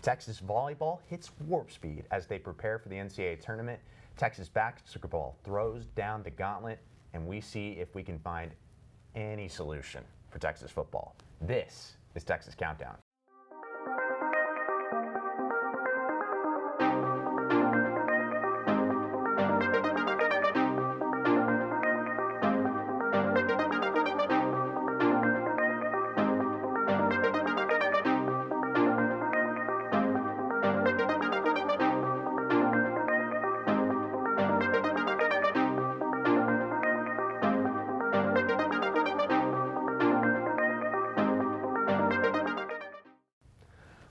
Texas Volleyball hits warp speed as they prepare for the NCAA tournament. Texas basketball throws down the gauntlet, and we see if we can find any solution for Texas football. This is Texas Countdown.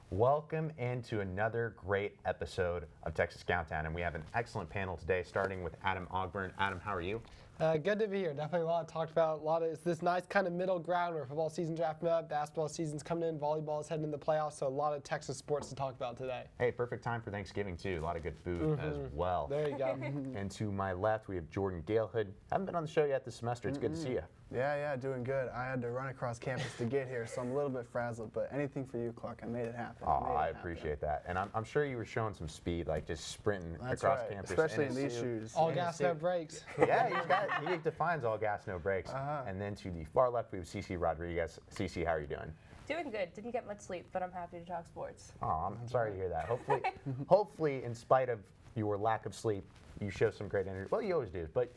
Welcome into another great episode of Texas Countdown, and we have an excellent panel today, starting with Adam Ogburn. Adam, how are you? Good to be here. Definitely a lot talked about. It's this nice kind of middle ground where football season's wrapping up, basketball season's coming in, volleyball is heading into the playoffs, so a lot of Texas sports to talk about today. Hey, perfect time for Thanksgiving too. A lot of good food as well. There you go. And to my left, we have Jordan Geelhoed. Haven't been on the show yet this semester. It's good to see you. Yeah, doing good. I had to run across campus to get here, so I'm a little bit frazzled, but anything for you, Clark. I made it happen. Oh, I appreciate that. And I'm sure you were showing some speed, like just sprinting That's across right. campus. Especially in these shoes. All gas, no brakes. Yeah, he defines all gas, no brakes. And then to the far left, we have Cece Rodriguez. Cece, how are you doing? Doing good. Didn't get much sleep, but I'm happy to talk sports. Oh, I'm sorry to hear that. Hopefully, in spite of your lack of sleep, you show some great energy. Well, you always do, but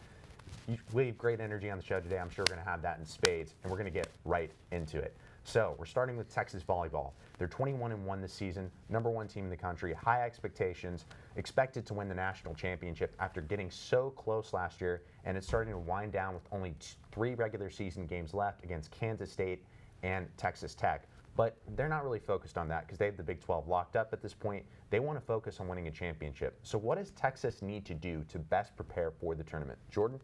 we have great energy on the show today. I'm sure we're going to have that in spades, and we're going to get right into it. So we're starting with Texas Volleyball. They're 21-1 this season, #1 team in the country, high expectations, expected to win the national championship after getting so close last year, and it's starting to wind down with only 3 regular season games left against Kansas State and Texas Tech. But they're not really focused on that because they have the Big 12 locked up at this point. They want to focus on winning a championship. So what does Texas need to do to best prepare for the tournament? Jordan?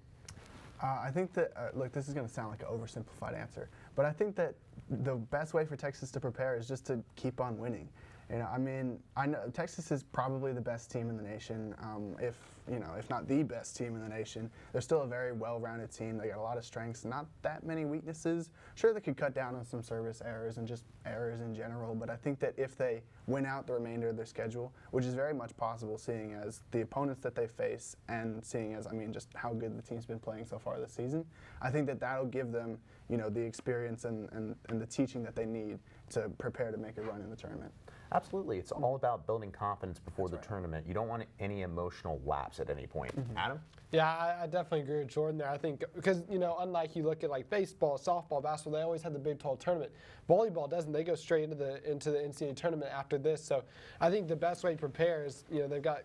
I think that, look, this is going to sound like an oversimplified answer, but I think that the best way for Texas to prepare is just to keep on winning. You know, I mean, I know Texas is probably the best team in the nation, if not the best team in the nation. They're still a very well-rounded team. They got a lot of strengths, not that many weaknesses. Sure, they could cut down on some service errors and just errors in general, but I think that if they win out the remainder of their schedule, which is very much possible seeing as the opponents that they face and seeing as, just how good the team's been playing so far this season, I think that that'll give them, the experience and the teaching that they need to prepare to make a run in the tournament. Absolutely. It's all about building confidence before the tournament. You don't want any emotional lapse at any point. Adam? Yeah, I definitely agree with Jordan there. I think because, unlike you look at like baseball, softball, basketball, they always had the Big 12 tournament. Volleyball doesn't. They go straight into the NCAA tournament after this. So I think the best way to prepare is, they've got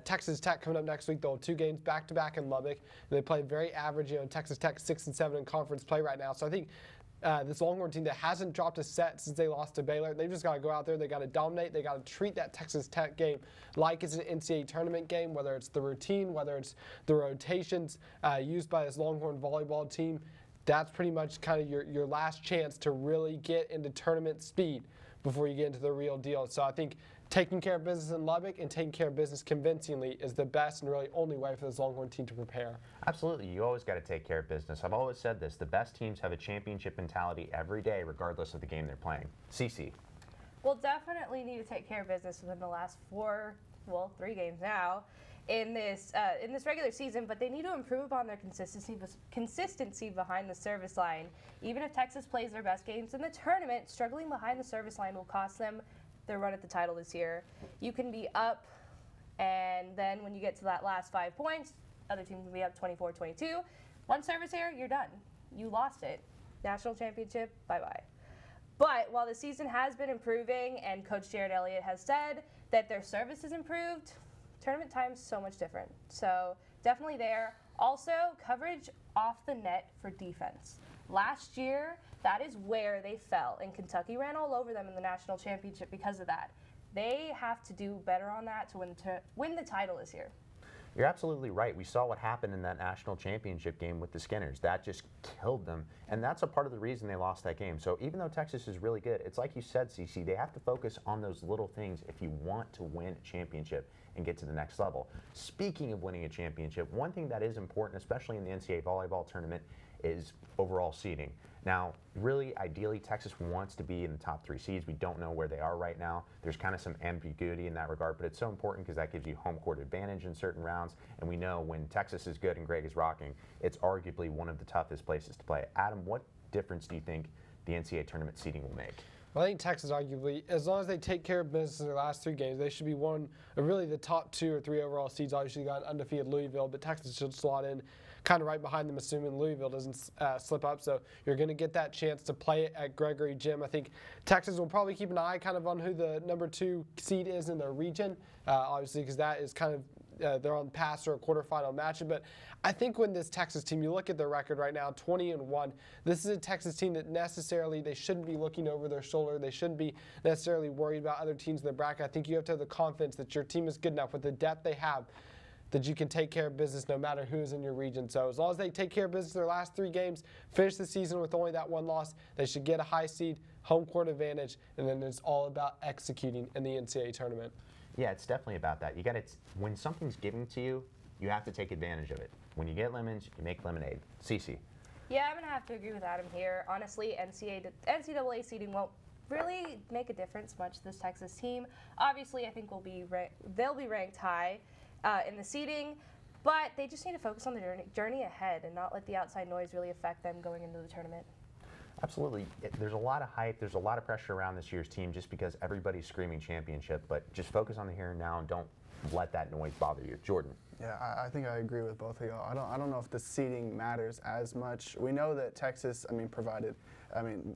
Texas Tech coming up next week. They'll have 2 games back-to-back in Lubbock. They play very average. Texas Tech 6-7 in conference play right now. So I think this Longhorn team that hasn't dropped a set since they lost to Baylor, they've just got to go out there. They got to dominate. They got to treat that Texas Tech game like it's an NCAA tournament game, whether it's the routine, whether it's the rotations used by this Longhorn volleyball team. That's pretty much kind of your last chance to really get into tournament speed before you get into the real deal. So I think taking care of business in Lubbock and taking care of business convincingly is the best and really only way for this Longhorn team to prepare. Absolutely. You always got to take care of business. I've always said this. The best teams have a championship mentality every day, regardless of the game they're playing. Cece? We'll definitely need to take care of business within the last 3 games now in this regular season, but they need to improve upon their consistency behind the service line. Even if Texas plays their best games in the tournament, struggling behind the service line will cost them their run at the title this year. You can be up, and then when you get to that last 5 points, other teams can be up 24-22. One service error, you're done. You lost it. National championship, bye-bye. But while the season has been improving, and Coach Jared Elliott has said that their service has improved, tournament time's so much different. So definitely there. Also, coverage off the net for defense. Last year, that is where they fell, and Kentucky ran all over them in the national championship because of that. They have to do better on that to win the title this year. You're absolutely right. We saw what happened in that national championship game with the Skinners. That just killed them, and that's a part of the reason they lost that game. So even though Texas is really good, it's like you said, Cece, they have to focus on those little things if you want to win a championship and get to the next level. Speaking of winning a championship, one thing that is important, especially in the NCAA volleyball tournament, is overall seeding. Now, really, ideally, Texas wants to be in the top 3 seeds. We don't know where they are right now. There's kind of some ambiguity in that regard, but it's so important because that gives you home court advantage in certain rounds. And we know when Texas is good and Greg is rocking, it's arguably one of the toughest places to play. Adam, what difference do you think the NCAA tournament seeding will make? Well, I think Texas, arguably, as long as they take care of business in their last 3 games, they should be one of really the top 2 or 3 overall seeds. Obviously, you got undefeated Louisville, but Texas should slot in kind of right behind them, assuming Louisville doesn't slip up. So you're going to get that chance to play it at Gregory Gym. I think Texas will probably keep an eye kind of on who the number 2 seed is in their region, obviously, because that is kind of they're on pass or a quarterfinal matchup. But I think when this Texas team, you look at their record right now, 20-1. This is a Texas team that necessarily they shouldn't be looking over their shoulder. They shouldn't be necessarily worried about other teams in the bracket. I think you have to have the confidence that your team is good enough with the depth they have that you can take care of business no matter who's in your region. So as long as they take care of business their last 3 games, finish the season with only that 1 loss, they should get a high seed, home court advantage, and then it's all about executing in the NCAA tournament. Yeah, it's definitely about that. You got to, when something's given to you, you have to take advantage of it. When you get lemons, you make lemonade. Cece. Yeah, I'm going to have to agree with Adam here. Honestly, NCAA seeding won't really make a difference much this Texas team. Obviously, I think they'll be ranked high in the seeding, but they just need to focus on the journey ahead and not let the outside noise really affect them going into the tournament. Absolutely. There's a lot of hype. There's a lot of pressure around this year's team just because everybody's screaming championship, but just focus on the here and now and don't let that noise bother you. Jordan. Yeah, I think I agree with both of y'all. I don't know if the seeding matters as much. We know that Texas,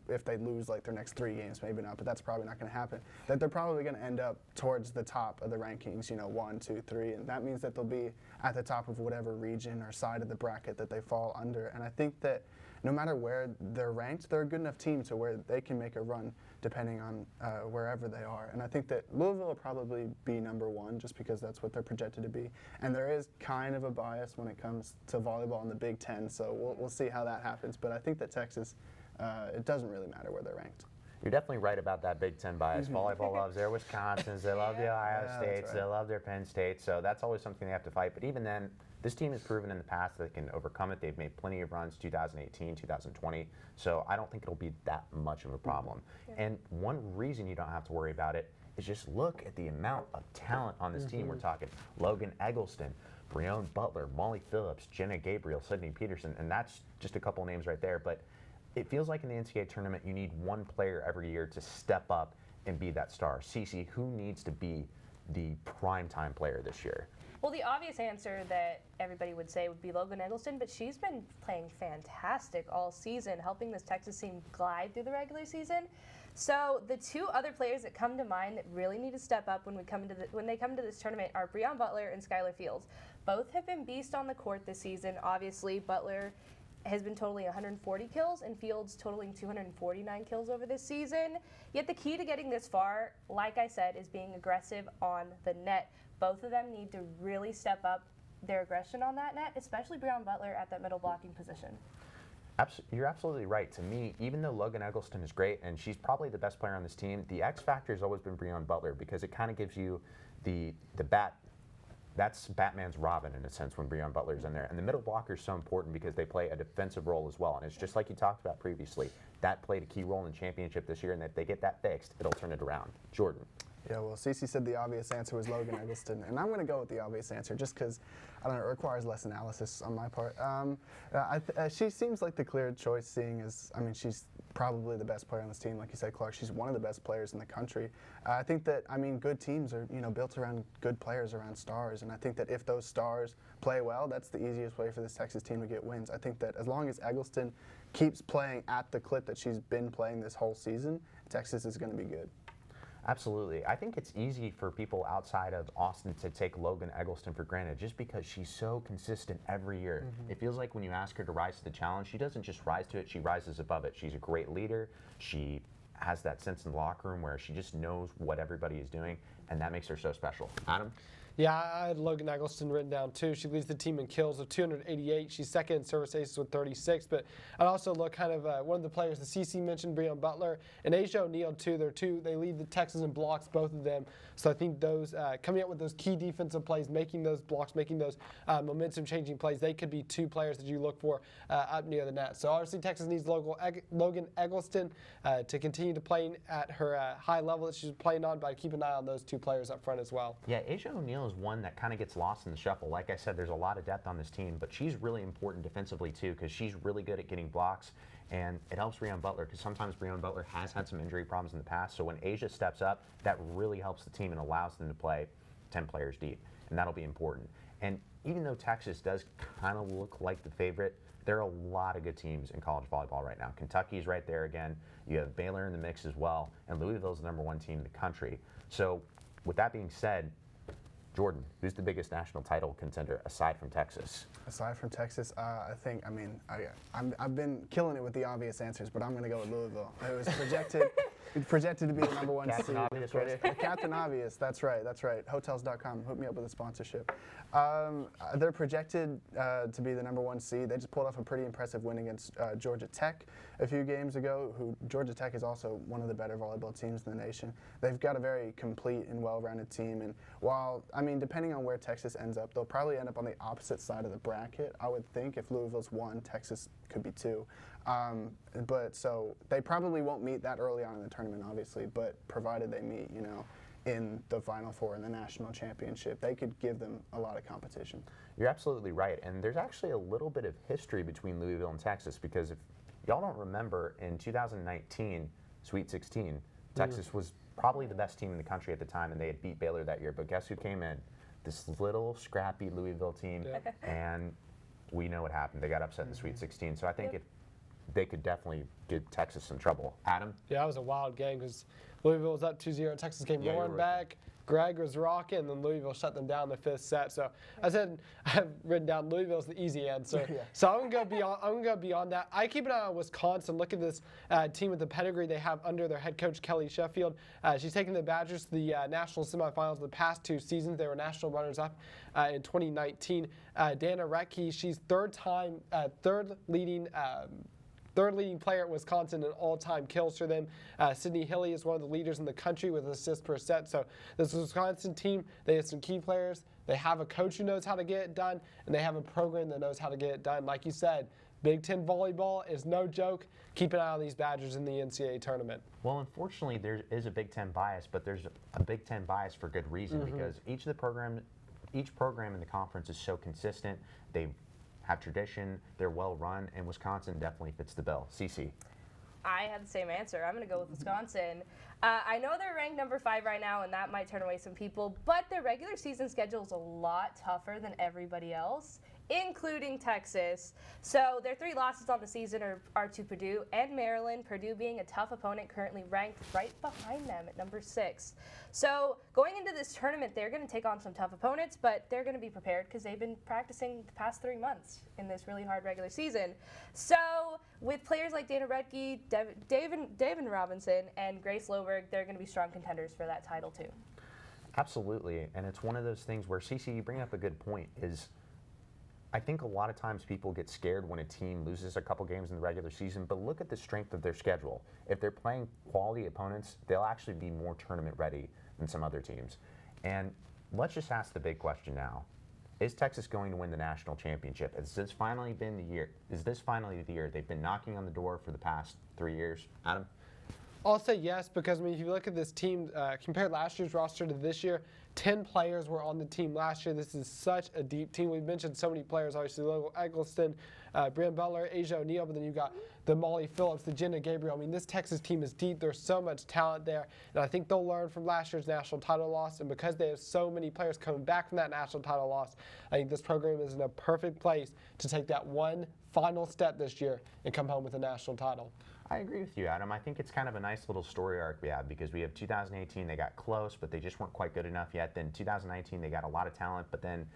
if they lose like their next 3 games, maybe not, but that's probably not going to happen. That they're probably going to end up towards the top of the rankings, 1, 2, 3, and that means that they'll be at the top of whatever region or side of the bracket that they fall under. And I think that no matter where they're ranked, they're a good enough team to where they can make a run depending on wherever they are. And I think that Louisville will probably be number 1 just because that's what they're projected to be. And there is kind of a bias when it comes to volleyball in the Big Ten, so we'll see how that happens. But I think that Texas, it doesn't really matter where they're ranked. You're definitely right about that Big Ten bias. Volleyball loves their Wisconsins, they love the Ohio States, right. They love their Penn State, so that's always something they have to fight. But even then, this team has proven in the past that they can overcome it. They've made plenty of runs, 2018, 2020, so I don't think it'll be that much of a problem. And one reason you don't have to worry about it is just look at the amount of talent on this team. We're talking Logan Eggleston, Brianne Butler, Molly Phillips, Jenna Gabriel, Sydney Peterson, and that's just a couple names right there. But it feels like in the NCAA tournament, you need one player every year to step up and be that star. Cece, who needs to be the primetime player this year? Well, the obvious answer that everybody would say would be Logan Eggleston, but she's been playing fantastic all season, helping this Texas team glide through the regular season. So the 2 other players that come to mind that really need to step up when they come to this tournament are Brianne Butler and Skylar Fields. Both have been beasts on the court this season. Obviously, Butler has been totaling 140 kills and Fields totaling 249 kills over this season. Yet the key to getting this far, like I said, is being aggressive on the net. Both of them need to really step up their aggression on that net, especially Brianne Butler at that middle blocking position. You're absolutely right. To me, even though Logan Eggleston is great and she's probably the best player on this team, the X factor has always been Brianne Butler because it kind of gives you the bat. That's Batman's Robin in a sense when Brianne Butler's in there. And the middle blocker is so important because they play a defensive role as well. And it's just like you talked about previously. That played a key role in the championship this year, and if they get that fixed, it'll turn it around. Jordan. Yeah, well, Cece said the obvious answer was Logan Eggleston, and I'm going to go with the obvious answer just because, I don't know, it requires less analysis on my part. She seems like the clear choice, seeing as, she's probably the best player on this team. Like you said, Clark, she's one of the best players in the country. I think that, good teams are, built around good players, around stars, and I think that if those stars play well, that's the easiest way for this Texas team to get wins. I think that as long as Eggleston keeps playing at the clip that she's been playing this whole season, Texas is going to be good. Absolutely. I think it's easy for people outside of Austin to take Logan Eggleston for granted just because she's so consistent every year. It feels like when you ask her to rise to the challenge, she doesn't just rise to it, she rises above it. She's a great leader. She has that sense in the locker room where she just knows what everybody is doing, and that makes her so special. Adam? Yeah, I had Logan Eggleston written down too. She leads the team in kills with 288. She's second in service aces with 36. But I'd also look kind of one of the players that Cece mentioned, Brianne Butler, and Asia O'Neal too. They lead the Texas in blocks, both of them. So I think those coming up with those key defensive plays, making those blocks, making those momentum-changing plays, they could be two players that you look for up near the net. So obviously Texas needs Logan Eggleston to continue to play at her high level that she's playing on, but keep an eye on those two players up front as well. Yeah, Asia O'Neal is one that kind of gets lost in the shuffle. Like I said, there's a lot of depth on this team, but she's really important defensively too because she's really good at getting blocks, and it helps Brianne Butler because sometimes Brianne Butler has had some injury problems in the past. So when Asia steps up, that really helps the team and allows them to play 10 players deep, and that'll be important. And even though Texas does kind of look like the favorite, there are a lot of good teams in college volleyball right now. Kentucky's right there again. You have Baylor in the mix as well, and Louisville's the #1 team in the country. So with that being said, Jordan, who's the biggest national title contender aside from Texas? Aside from Texas, I've been killing it with the obvious answers, but I'm going to go with Louisville. It was projected to be the #1 Captain seed. Obvious right there. Captain Obvious, that's right. Hotels.com, hook me up with a sponsorship. They're projected to be the #1 seed. They just pulled off a pretty impressive win against Georgia Tech a few games ago. Georgia Tech is also one of the better volleyball teams in the nation. They've got a very complete and well-rounded team, and depending on where Texas ends up, they'll probably end up on the opposite side of the bracket. I would think if Louisville's 1, Texas could be 2. So they probably won't meet that early on in the tournament, obviously, but provided they meet, in the Final Four in the national championship, they could give them a lot of competition. You're absolutely right, and there's actually a little bit of history between Louisville and Texas because if y'all don't remember, in 2019 Sweet 16, Texas was probably the best team in the country at the time, and they had beat Baylor that year. But guess who came in? This little scrappy Louisville team, and we know what happened. They got upset in the Sweet 16. So I think they could definitely give Texas some trouble. Adam? Yeah, that was a wild game because Louisville was up 2-0. Texas came roaring back. Greg was rocking, and then Louisville shut them down in the 5th set. So I have written down Louisville's the easy answer. So I'm gonna go beyond that. I keep an eye on Wisconsin. Look at this team with the pedigree they have under their head coach Kelly Sheffield. She's taken the Badgers to the national semifinals the past 2 seasons. They were national runners-up in 2019. Dana Rettke, she's third leading player at Wisconsin in all-time kills for them. Sydney Hilly is one of the leaders in the country with assists per set. So this Wisconsin team, they have some key players. They have a coach who knows how to get it done, and they have a program that knows how to get it done. Like you said, Big Ten volleyball is no joke. Keep an eye on these Badgers in the NCAA tournament. Well, unfortunately, there is a Big Ten bias, but there's a Big Ten bias for good reason because each program in the conference is so consistent. They have tradition, they're well run, and Wisconsin definitely fits the bill. Cece? I had the same answer. I'm going to go with Wisconsin. I know they're ranked #5 right now, and that might turn away some people, but their regular season schedule is a lot tougher than everybody else, including Texas. So their 3 losses on the season are to Purdue and Maryland, Purdue being a tough opponent, currently ranked right behind them at #6. So going into this tournament, they're going to take on some tough opponents, but they're going to be prepared because they've been practicing the past 3 months in this really hard regular season. So with players like Dana Rettke, Bijan Robinson, and Grace Loberg, they're going to be strong contenders for that title too. Absolutely, and it's one of those things where, Cece, you bring up a good point, is I think a lot of times people get scared when a team loses a couple games in the regular season, but look at the strength of their schedule. If they're playing quality opponents, they'll actually be more tournament ready than some other teams. And let's just ask the big question now. Is Texas going to win the national championship? Has this finally been the year? Is this finally the year? They've been knocking on the door for the past 3 years. Adam? I'll say yes because, if you look at this team, compare last year's roster to this year, 10 players were on the team last year. This is such a deep team. We've mentioned so many players, obviously, Logan Eggleston, Brianne Butler, Asia O'Neal, but then you've got the Molly Phillips, the Jenna Gabriel. This Texas team is deep. There's so much talent there, and I think they'll learn from last year's national title loss, and because they have so many players coming back from that national title loss, I think this program is in a perfect place to take that one final step this year and come home with a national title. I agree with you, Adam. I think it's kind of a nice little story arc we have because we have 2018, they got close, but they just weren't quite good enough yet. Then 2019, they got a lot of talent, but then,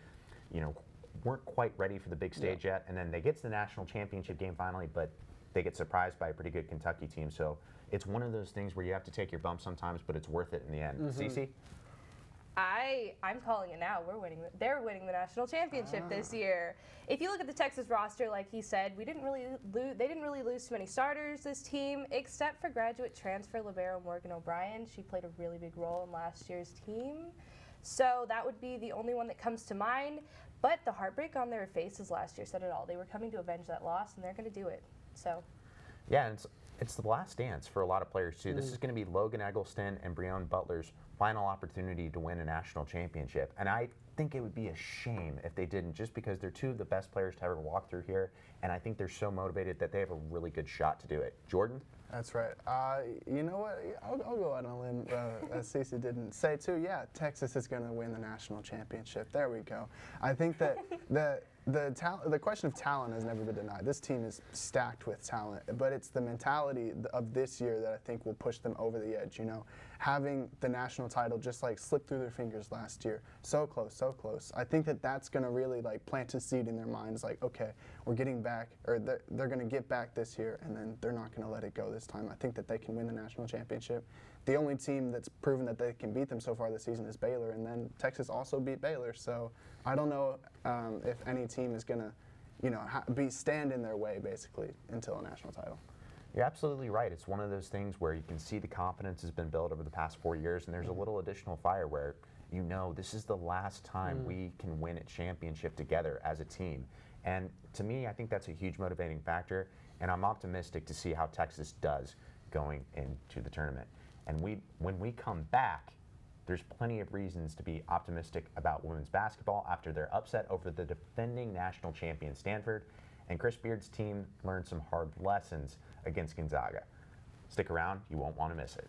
weren't quite ready for the big stage yet. And then they get to the national championship game finally, but they get surprised by a pretty good Kentucky team. So it's one of those things where you have to take your bump sometimes, but it's worth it in the end. Cece? I'm calling it now. They're winning the national championship this year. If you look at the Texas roster, like he said, they didn't really lose too many starters, this team, except for graduate transfer libero Morgan O'Brien. She played a really big role in last year's team. So that would be the only one that comes to mind. But the heartbreak on their faces last year said it all. They were coming to avenge that loss, and they're going to do it. So. Yeah, and it's the last dance for a lot of players too. This is going to be Logan Eggleston and Brianne Butler's final opportunity to win a national championship. And I think it would be a shame if they didn't, just because they're two of the best players to ever walk through here. And I think they're so motivated that they have a really good shot to do it. Jordan? That's right. You know what? I'll go out on a limb, as Cece didn't say too. Yeah, Texas is going to win the national championship. There we go. I think that the question of talent has never been denied. This team is stacked with talent, but it's the mentality of this year that I think will push them over the edge. You know, having the national title just like slip through their fingers last year, so close, so close. I think that that's going to really like plant a seed in their minds, like, okay, we're getting back, or they're going to get back this year, and then they're not going to let it go this time. I think that they can win the national championship. The only team that's proven that they can beat them so far this season is Baylor, and then Texas also beat Baylor. So I don't know if any team is going to, you know, stand in their way basically until a national title. You're absolutely right. It's one of those things where you can see the confidence has been built over the past 4 years, and there's a little additional fire where you know this is the last time we can win a championship together as a team. And to me, I think that's a huge motivating factor, and I'm optimistic to see how Texas does going into the tournament. And when we come back, there's plenty of reasons to be optimistic about women's basketball after their upset over the defending national champion Stanford, and Chris Beard's team learned some hard lessons against Gonzaga. Stick around, you won't want to miss it.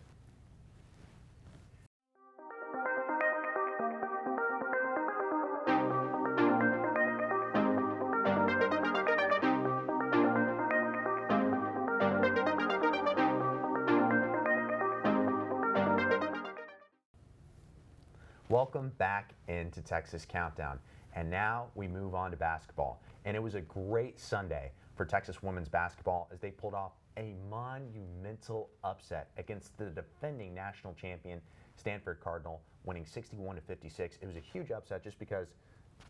Welcome back into Texas Countdown. And now we move on to basketball. And it was a great Sunday for Texas women's basketball as they pulled off a monumental upset against the defending national champion Stanford Cardinal, winning 61-56. It was a huge upset just because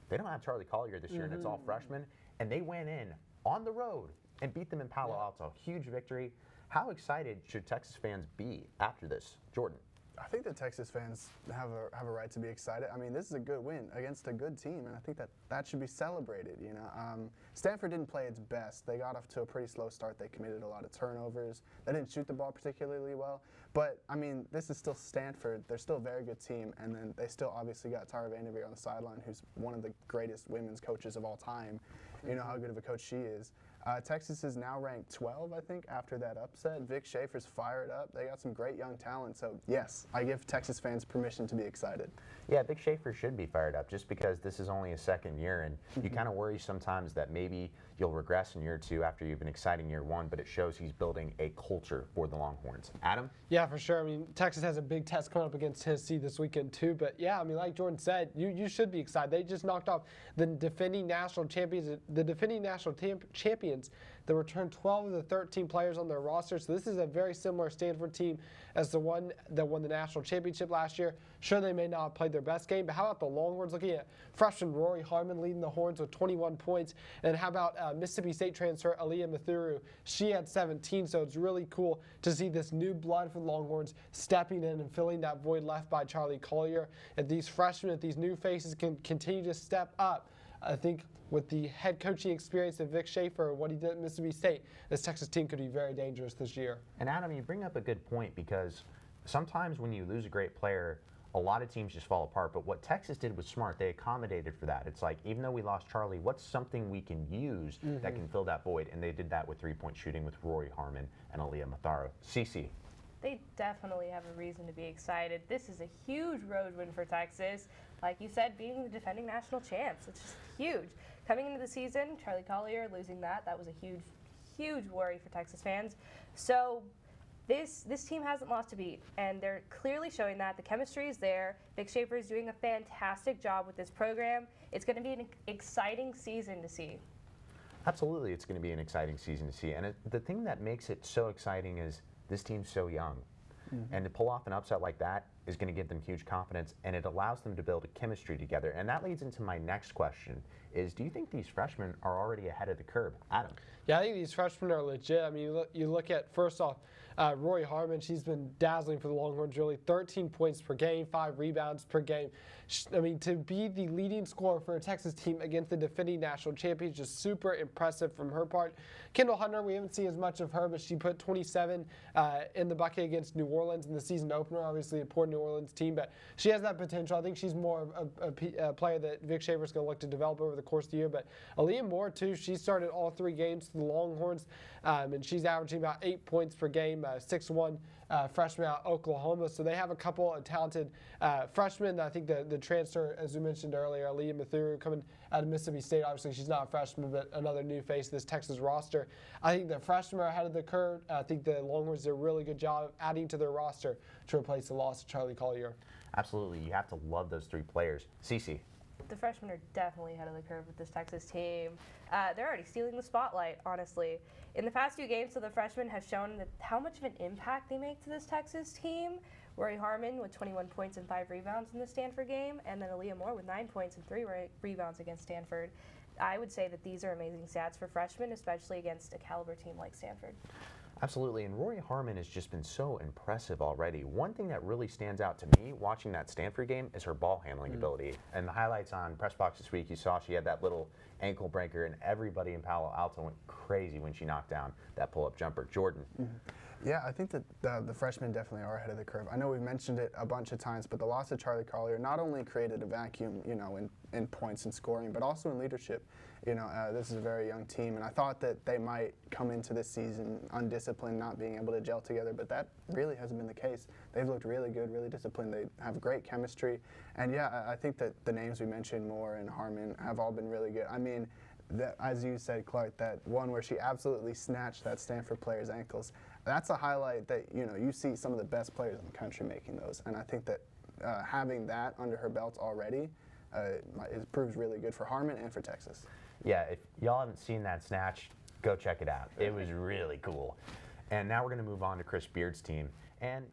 they don't have Charlie Collier this year, and it's all freshmen. And they went in on the road and beat them in Palo Alto. Huge victory. How excited should Texas fans be after this? Jordan. I think the Texas fans have a right to be excited. I mean, this is a good win against a good team, and I think that should be celebrated. You know, Stanford didn't play its best. They got off to a pretty slow start. They committed a lot of turnovers. They didn't shoot the ball particularly well. But I mean, this is still Stanford. They're still a very good team, and then they still obviously got Tara Vanderveer on the sideline, who's one of the greatest women's coaches of all time. You know how good of a coach she is. Texas is now ranked 12, I think, after that upset. Vic Schaefer's fired up. They got some great young talent. So, yes, I give Texas fans permission to be excited. Yeah, Vic Schaefer should be fired up just because this is only a second year, and you kind of worry sometimes that maybe you'll regress in year two after you've been exciting year one, but it shows he's building a culture for the Longhorns. Adam? Yeah, for sure. I mean, Texas has a big test coming up against Tennessee this weekend too, but yeah, I mean, like Jordan said, you should be excited. They just knocked off the defending national champions, that returned 12 of the 13 players on their roster. So this is a very similar Stanford team as the one that won the national championship last year. Sure, they may not have played their best game, but how about the Longhorns looking at freshman Rory Harmon leading the Horns with 21 points? And how about Mississippi State transfer Aaliyah Mathuru? She had 17, so it's really cool to see this new blood for the Longhorns stepping in and filling that void left by Charlie Collier. If these freshmen, if these new faces can continue to step up, I think with the head coaching experience of Vic Schaefer, what he did at Mississippi State, this Texas team could be very dangerous this year. And Adam, you bring up a good point because sometimes when you lose a great player, a lot of teams just fall apart. But what Texas did was smart. They accommodated for that. It's like, even though we lost Charlie, what's something we can use that can fill that void? And they did that with three-point shooting with Rory Harmon and Aaliyah Mathuru. Cece. They definitely have a reason to be excited. This is a huge road win for Texas. Like you said, being the defending national champs, it's just huge. Coming into the season, Charlie Collier losing that was a huge, huge worry for Texas fans. So this team hasn't lost a beat, and they're clearly showing that. The chemistry is there. Vic Schaefer is doing a fantastic job with this program. It's going to be an exciting season to see. Absolutely, it's going to be an exciting season to see. And the thing that makes it so exciting is this team's so young. And to pull off an upset like that, is going to give them huge confidence, and it allows them to build a chemistry together. And that leads into my next question is, do you think these freshmen are already ahead of the curve? Adam? Yeah, I think these freshmen are legit. I mean, you look at, first off, Rory Harmon, she's been dazzling for the Longhorns, really. 13 points per game, 5 rebounds per game. I mean, to be the leading scorer for a Texas team against the defending national champions, just super impressive from her part. Kendall Hunter, we haven't seen as much of her, but she put 27 in the bucket against New Orleans in the season opener. Obviously, a poor New Orleans team, but she has that potential. I think she's more of a player that Vic Shaver's going to look to develop over the course of the year. But Aaliyah Moore, too, she started all 3 games for the Longhorns, and she's averaging about 8 points per game, 6'1", freshman out of Oklahoma. So they have a couple of talented freshmen. I think the transfer, as we mentioned earlier, Aaliyah Mathuru coming out of Mississippi State. Obviously, she's not a freshman, but another new face to this Texas roster. I think the freshmen are ahead of the curve. I think the Longhorns did a really good job of adding to their roster to replace the loss of Charlie Collier. Absolutely. You have to love those 3 players. Cece? The freshmen are definitely ahead of the curve with this Texas team. They're already stealing the spotlight, honestly. In the past few games, so the freshmen have shown how much of an impact they make to this Texas team. Rory Harmon with 21 points and 5 rebounds in the Stanford game, and then Aaliyah Moore with 9 points and 3 rebounds against Stanford. I would say that these are amazing stats for freshmen, especially against a caliber team like Stanford. Absolutely, and Rory Harmon has just been so impressive already. One thing that really stands out to me watching that Stanford game is her ball handling ability. And the highlights on Press Box this week, you saw she had that little ankle breaker, and everybody in Palo Alto went crazy when she knocked down that pull-up jumper. Jordan? Yeah, I think that the freshmen definitely are ahead of the curve. I know we've mentioned it a bunch of times, but the loss of Charlie Collier not only created a vacuum, in points and scoring, but also in leadership. This is a very young team, and I thought that they might come into this season undisciplined, not being able to gel together, but that really hasn't been the case. They've looked really good, really disciplined. They have great chemistry, and yeah, I think that the names we mentioned, Moore and Harmon, have all been really good. I mean, as you said, Clark, that one where she absolutely snatched that Stanford player's ankles, that's a highlight that, you see some of the best players in the country making those. And I think that having that under her belt already it proves really good for Harmon and for Texas. Yeah, if y'all haven't seen that snatch, go check it out. It was really cool. And now we're going to move on to Chris Beard's team. And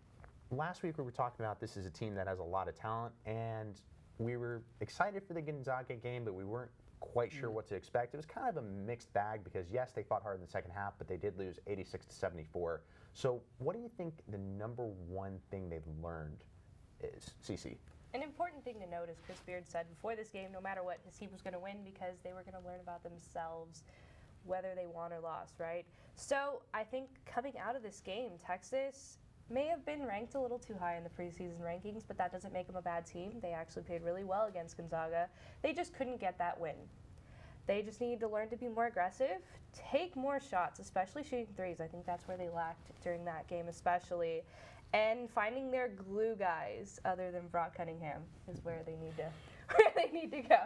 last week we were talking about this is a team that has a lot of talent, and we were excited for the Gonzaga game, but we weren't quite sure what to expect. It was kind of a mixed bag because, yes, they fought hard in the second half, but they did lose 86-74. So what do you think the number one thing they've learned is, Cece? An important thing to note is Chris Beard said before this game, no matter what, his team was going to win because they were going to learn about themselves, whether they won or lost, right? So I think coming out of this game, Texas may have been ranked a little too high in the preseason rankings, but that doesn't make them a bad team. They actually played really well against Gonzaga. They just couldn't get that win. They just need to learn to be more aggressive, take more shots, especially shooting threes. I think that's where they lacked during that game especially. And finding their glue guys other than Brock Cunningham is where they need to go.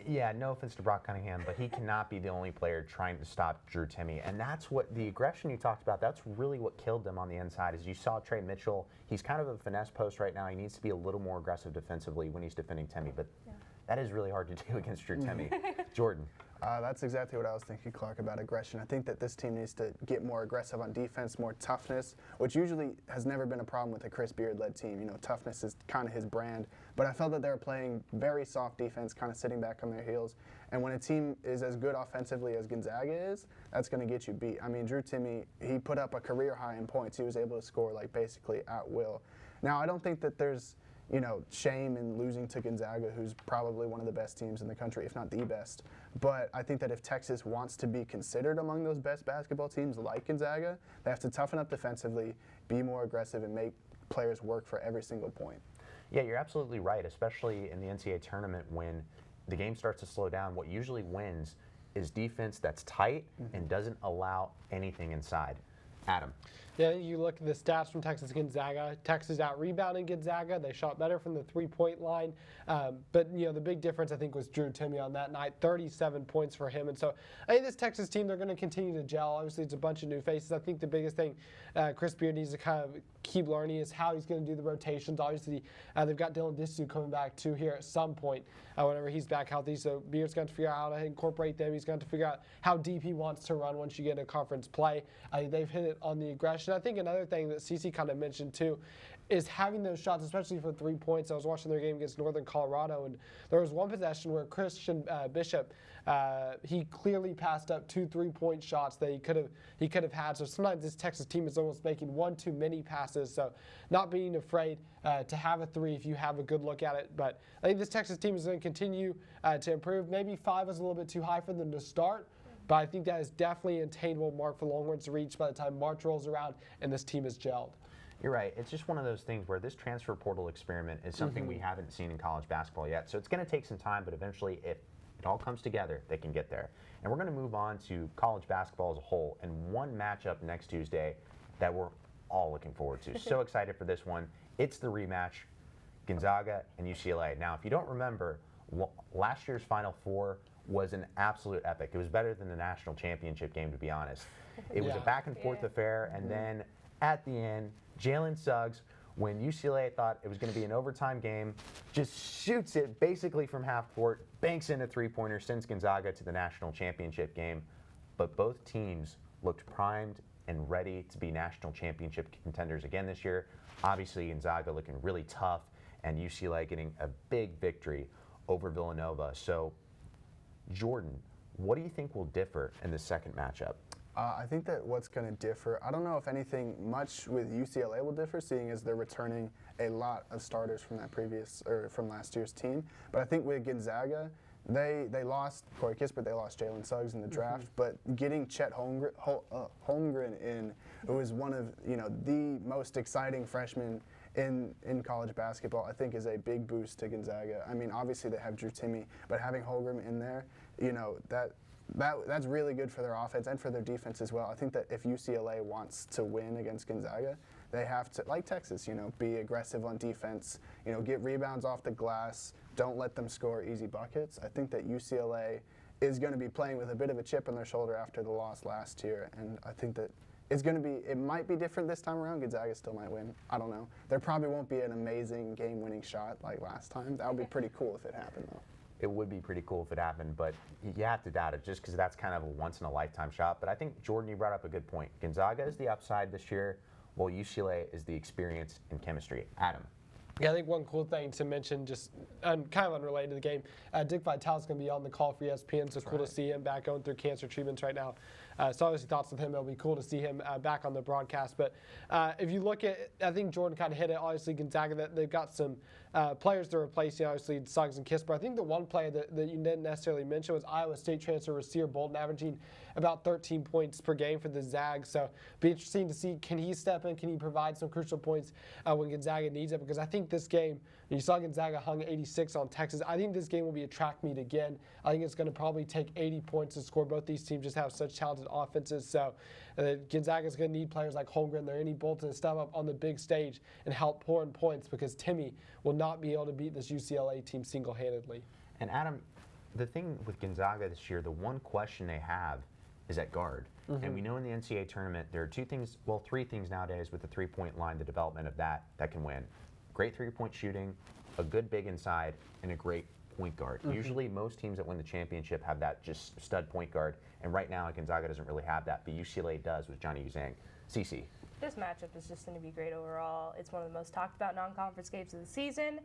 Yeah, no offense to Brock Cunningham, but he cannot be the only player trying to stop Drew Timme. And that's what the aggression you talked about, that's really what killed them on the inside. As you saw Trey Mitchell, he's kind of a finesse post right now. He needs to be a little more aggressive defensively when he's defending Timme, but that is really hard to do against Drew Timme. Jordan? That's exactly what I was thinking, Clark, about aggression. I think that this team needs to get more aggressive on defense, more toughness, which usually has never been a problem with a Chris Beard-led team. Toughness is kind of his brand. But I felt that they were playing very soft defense, kind of sitting back on their heels. And when a team is as good offensively as Gonzaga is, that's going to get you beat. I mean, Drew Timme, he put up a career high in points. He was able to score basically at will. Now, I don't think that there's shame in losing to Gonzaga, who's probably one of the best teams in the country, if not the best. But I think that if Texas wants to be considered among those best basketball teams like Gonzaga, they have to toughen up defensively, be more aggressive, and make players work for every single point. Yeah, you're absolutely right, especially in the NCAA tournament when the game starts to slow down. What usually wins is defense that's tight and doesn't allow anything inside. Adam? Yeah, you look at the stats from Texas Gonzaga. Texas out-rebounded Gonzaga. They shot better from the three-point line. But, the big difference, I think, was Drew Timme on that night. 37 points for him. And so I think this Texas team, they're going to continue to gel. Obviously, it's a bunch of new faces. I think the biggest thing Chris Beard needs to kind of keep learning is how he's going to do the rotations. Obviously, they've got Dylan Disu coming back, too, here at some point whenever he's back healthy. So Beard's going to figure out how to incorporate them. He's going to figure out how deep he wants to run once you get into conference play. They've hit it on the aggression. I think another thing that Cece kind of mentioned too is having those shots, especially for 3 points. I was watching their game against Northern Colorado, and there was one possession where Christian Bishop, he clearly passed up 2 3-point shots that he could have had. So sometimes this Texas team is almost making one too many passes. So not being afraid to have a 3 if you have a good look at it. But I think this Texas team is going to continue to improve. Maybe 5 is a little bit too high for them to start. But I think that is definitely an attainable mark for Longhorns to reach by the time March rolls around and this team is gelled. You're right. It's just one of those things where this transfer portal experiment is something we haven't seen in college basketball yet. So it's going to take some time, but eventually, if it all comes together, they can get there. And we're going to move on to college basketball as a whole and one matchup next Tuesday that we're all looking forward to. So excited for this one. It's the rematch, Gonzaga and UCLA. Now, if you don't remember, last year's Final Four was an absolute epic. It was better than the national championship game, to be honest. It was a back and forth affair, and then at the end, Jalen Suggs, when UCLA thought it was going to be an overtime game, just shoots it basically from half court, banks in a three-pointer, sends Gonzaga to the national championship game. But both teams looked primed and ready to be national championship contenders again this year. Obviously, Gonzaga looking really tough, and UCLA getting a big victory over Villanova. So, Jordan, what do you think will differ in the second matchup? I think that what's going to differ, I don't know if anything much with UCLA will differ, seeing as they're returning a lot of starters from from last year's team. But I think with Gonzaga, they lost Corey Kispert, they lost Jalen Suggs in the draft, but getting Chet Holmgren in, who is one of the most exciting freshmen in college basketball, I think is a big boost to Gonzaga. I mean, obviously they have Drew Timme, but having Holmgren in there, that's really good for their offense and for their defense as well. I think that if UCLA wants to win against Gonzaga, they have to, like Texas, be aggressive on defense, get rebounds off the glass, don't let them score easy buckets. I think that UCLA is going to be playing with a bit of a chip on their shoulder after the loss last year, and I think that it might be different this time around. Gonzaga still might win. I don't know. There probably won't be an amazing game-winning shot like last time. That would be pretty cool if it happened, though. It would be pretty cool if it happened, but you have to doubt it just because that's kind of a once-in-a-lifetime shot. But I think, Jordan, you brought up a good point. Gonzaga is the upside this year, while UCLA is the experience and chemistry. Adam. Yeah, I think one cool thing to mention, just kind of unrelated to the game, Dick Vitale's going to be on the call for ESPN, so cool to see him back going through cancer treatments right now. So obviously thoughts with him, it'll be cool to see him back on the broadcast. But if you look at, I think Jordan kind of hit it, obviously Gonzaga, that they've got some players to replace, obviously Suggs and Kispert. I think the one player that you didn't necessarily mention was Iowa State transfer Rasir Bolton, averaging about 13 points per game for the Zags. So be interesting to see, can he step in, can he provide some crucial points when Gonzaga needs it? Because I think this game, you saw Gonzaga hung 86 on Texas. I think this game will be a track meet again. I think it's going to probably take 80 points to score. Both these teams just have such talented offenses. So Gonzaga's going to need players like Holmgren, they're any Bolton to step up on the big stage and help pour in points, because Timme will not be able to beat this UCLA team single-handedly. And Adam, the thing with Gonzaga this year, the one question they have is at guard. And we know in the NCAA tournament there are three things nowadays with the three-point line, the development of that can win. Great three-point shooting, a good big inside, and a great point guard. Usually most teams that win the championship have that just stud point guard, and right now Gonzaga doesn't really have that, but UCLA does with Johnny Uzang. Cece. This matchup is just going to be great overall. It's one of the most talked about non-conference games of the season.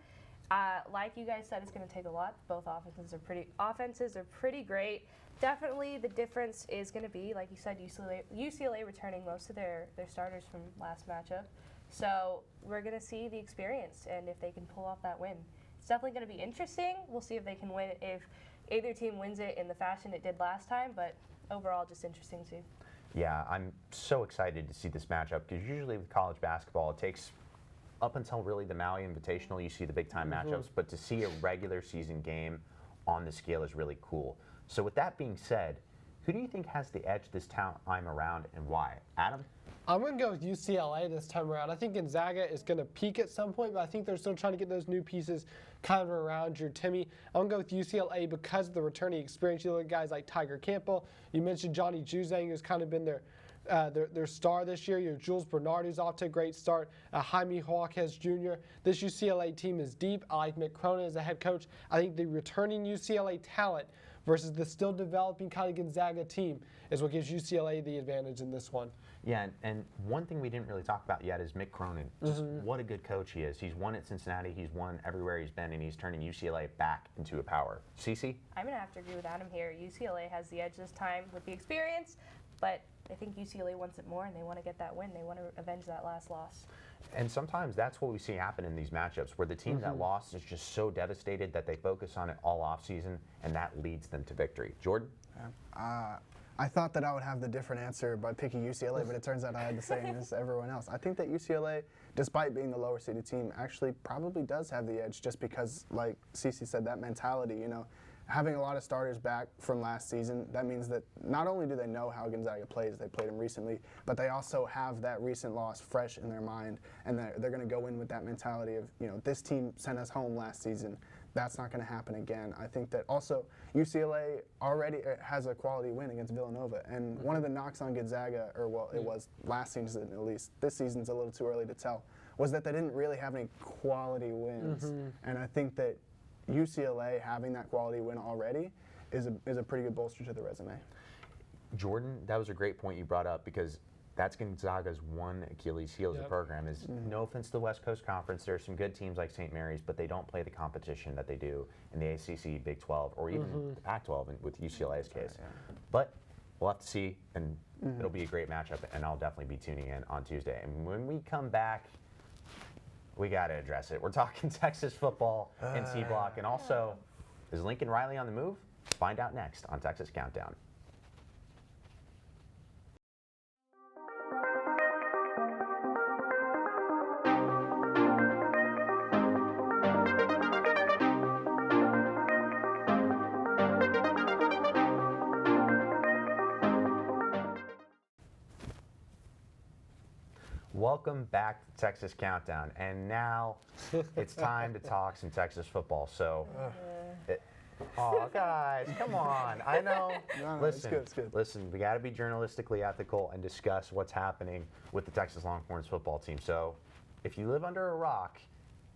Like you guys said, it's going to take a lot. Both offenses are pretty great. Definitely the difference is going to be, like you said, UCLA returning most of their starters from last matchup. So we're going to see the experience and if they can pull off that win. It's definitely going to be interesting. We'll see if they can win, if either team wins it in the fashion it did last time, but overall just interesting to see. Yeah, I'm so excited to see this matchup because usually with college basketball it takes up until really the Maui Invitational you see the big time matchups, but to see a regular season game on the scale is really cool. So with that being said, who do you think has the edge this time around and why? Adam? I'm going to go with UCLA this time around. I think Gonzaga is going to peak at some point, but I think they're still trying to get those new pieces kind of around your Timme. I'm going to go with UCLA because of the returning experience. You look at guys like Tiger Campbell. You mentioned Johnny Juzang, who's kind of been their star this year. You have Jules Bernard, who's off to a great start. Jaime Jaquez Jr. This UCLA team is deep. I like Mick Cronin as a head coach. I think the returning UCLA talent versus the still developing kind of Gonzaga team is what gives UCLA the advantage in this one. Yeah, and one thing we didn't really talk about yet is Mick Cronin. Just what a good coach he is. He's won at Cincinnati, he's won everywhere he's been, and he's turning UCLA back into a power. Cece? I'm going to have to agree with Adam here. UCLA has the edge this time with the experience, but I think UCLA wants it more, and they want to get that win. They want to avenge that last loss. And sometimes that's what we see happen in these matchups, where the team that lost is just so devastated that they focus on it all offseason, and that leads them to victory. Jordan? I thought that I would have the different answer by picking UCLA, but it turns out I had the same as everyone else. I think that UCLA, despite being the lower seeded team, actually probably does have the edge just because, like Cece said, that mentality, you know, having a lot of starters back from last season, that means that not only do they know how Gonzaga plays, they played them recently, but they also have that recent loss fresh in their mind, and they're going to go in with that mentality of, you know, this team sent us home last season. That's not going to happen again. I think that also UCLA already has a quality win against Villanova, and one of the knocks on Gonzaga, or well, it was last season at least, this season's a little too early to tell, was that they didn't really have any quality wins. And I think that UCLA having that quality win already is a pretty good bolster to the resume. Jordan, that was a great point you brought up, because that's Gonzaga's one Achilles heel as a program. Is no offense to the West Coast Conference, there are some good teams like St. Mary's, but they don't play the competition that they do in the ACC, Big 12, or even the Pac-12 with UCLA's case. But we'll have to see, and it'll be a great matchup, and I'll definitely be tuning in on Tuesday. And when we come back, we got to address it. We're talking Texas football and C-Block, and also, is Lincoln Riley on the move? Find out next on Texas Countdown. Welcome back to Texas Countdown, and now it's time to talk some Texas football. So, oh guys, come on! I know. No, listen, it's good. listen. We got to be journalistically ethical and discuss what's happening with the Texas Longhorns football team. So, if you live under a rock,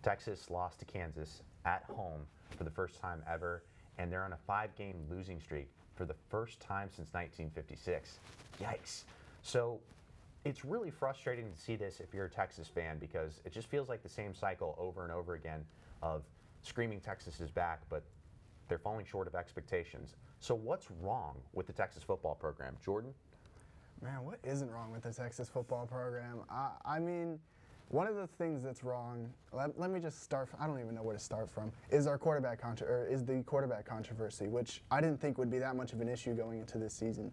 Texas lost to Kansas at home for the first time ever, and they're on a 5-game losing streak for the first time since 1956. Yikes! So. It's really frustrating to see this if you're a Texas fan, because it just feels like the same cycle over and over again of screaming Texas is back, but they're falling short of expectations. So what's wrong with the Texas football program? Jordan? Man, what isn't wrong with the Texas football program? I mean, one of the things that's wrong, let me just start, I don't even know where to start from, is the quarterback controversy, which I didn't think would be that much of an issue going into this season.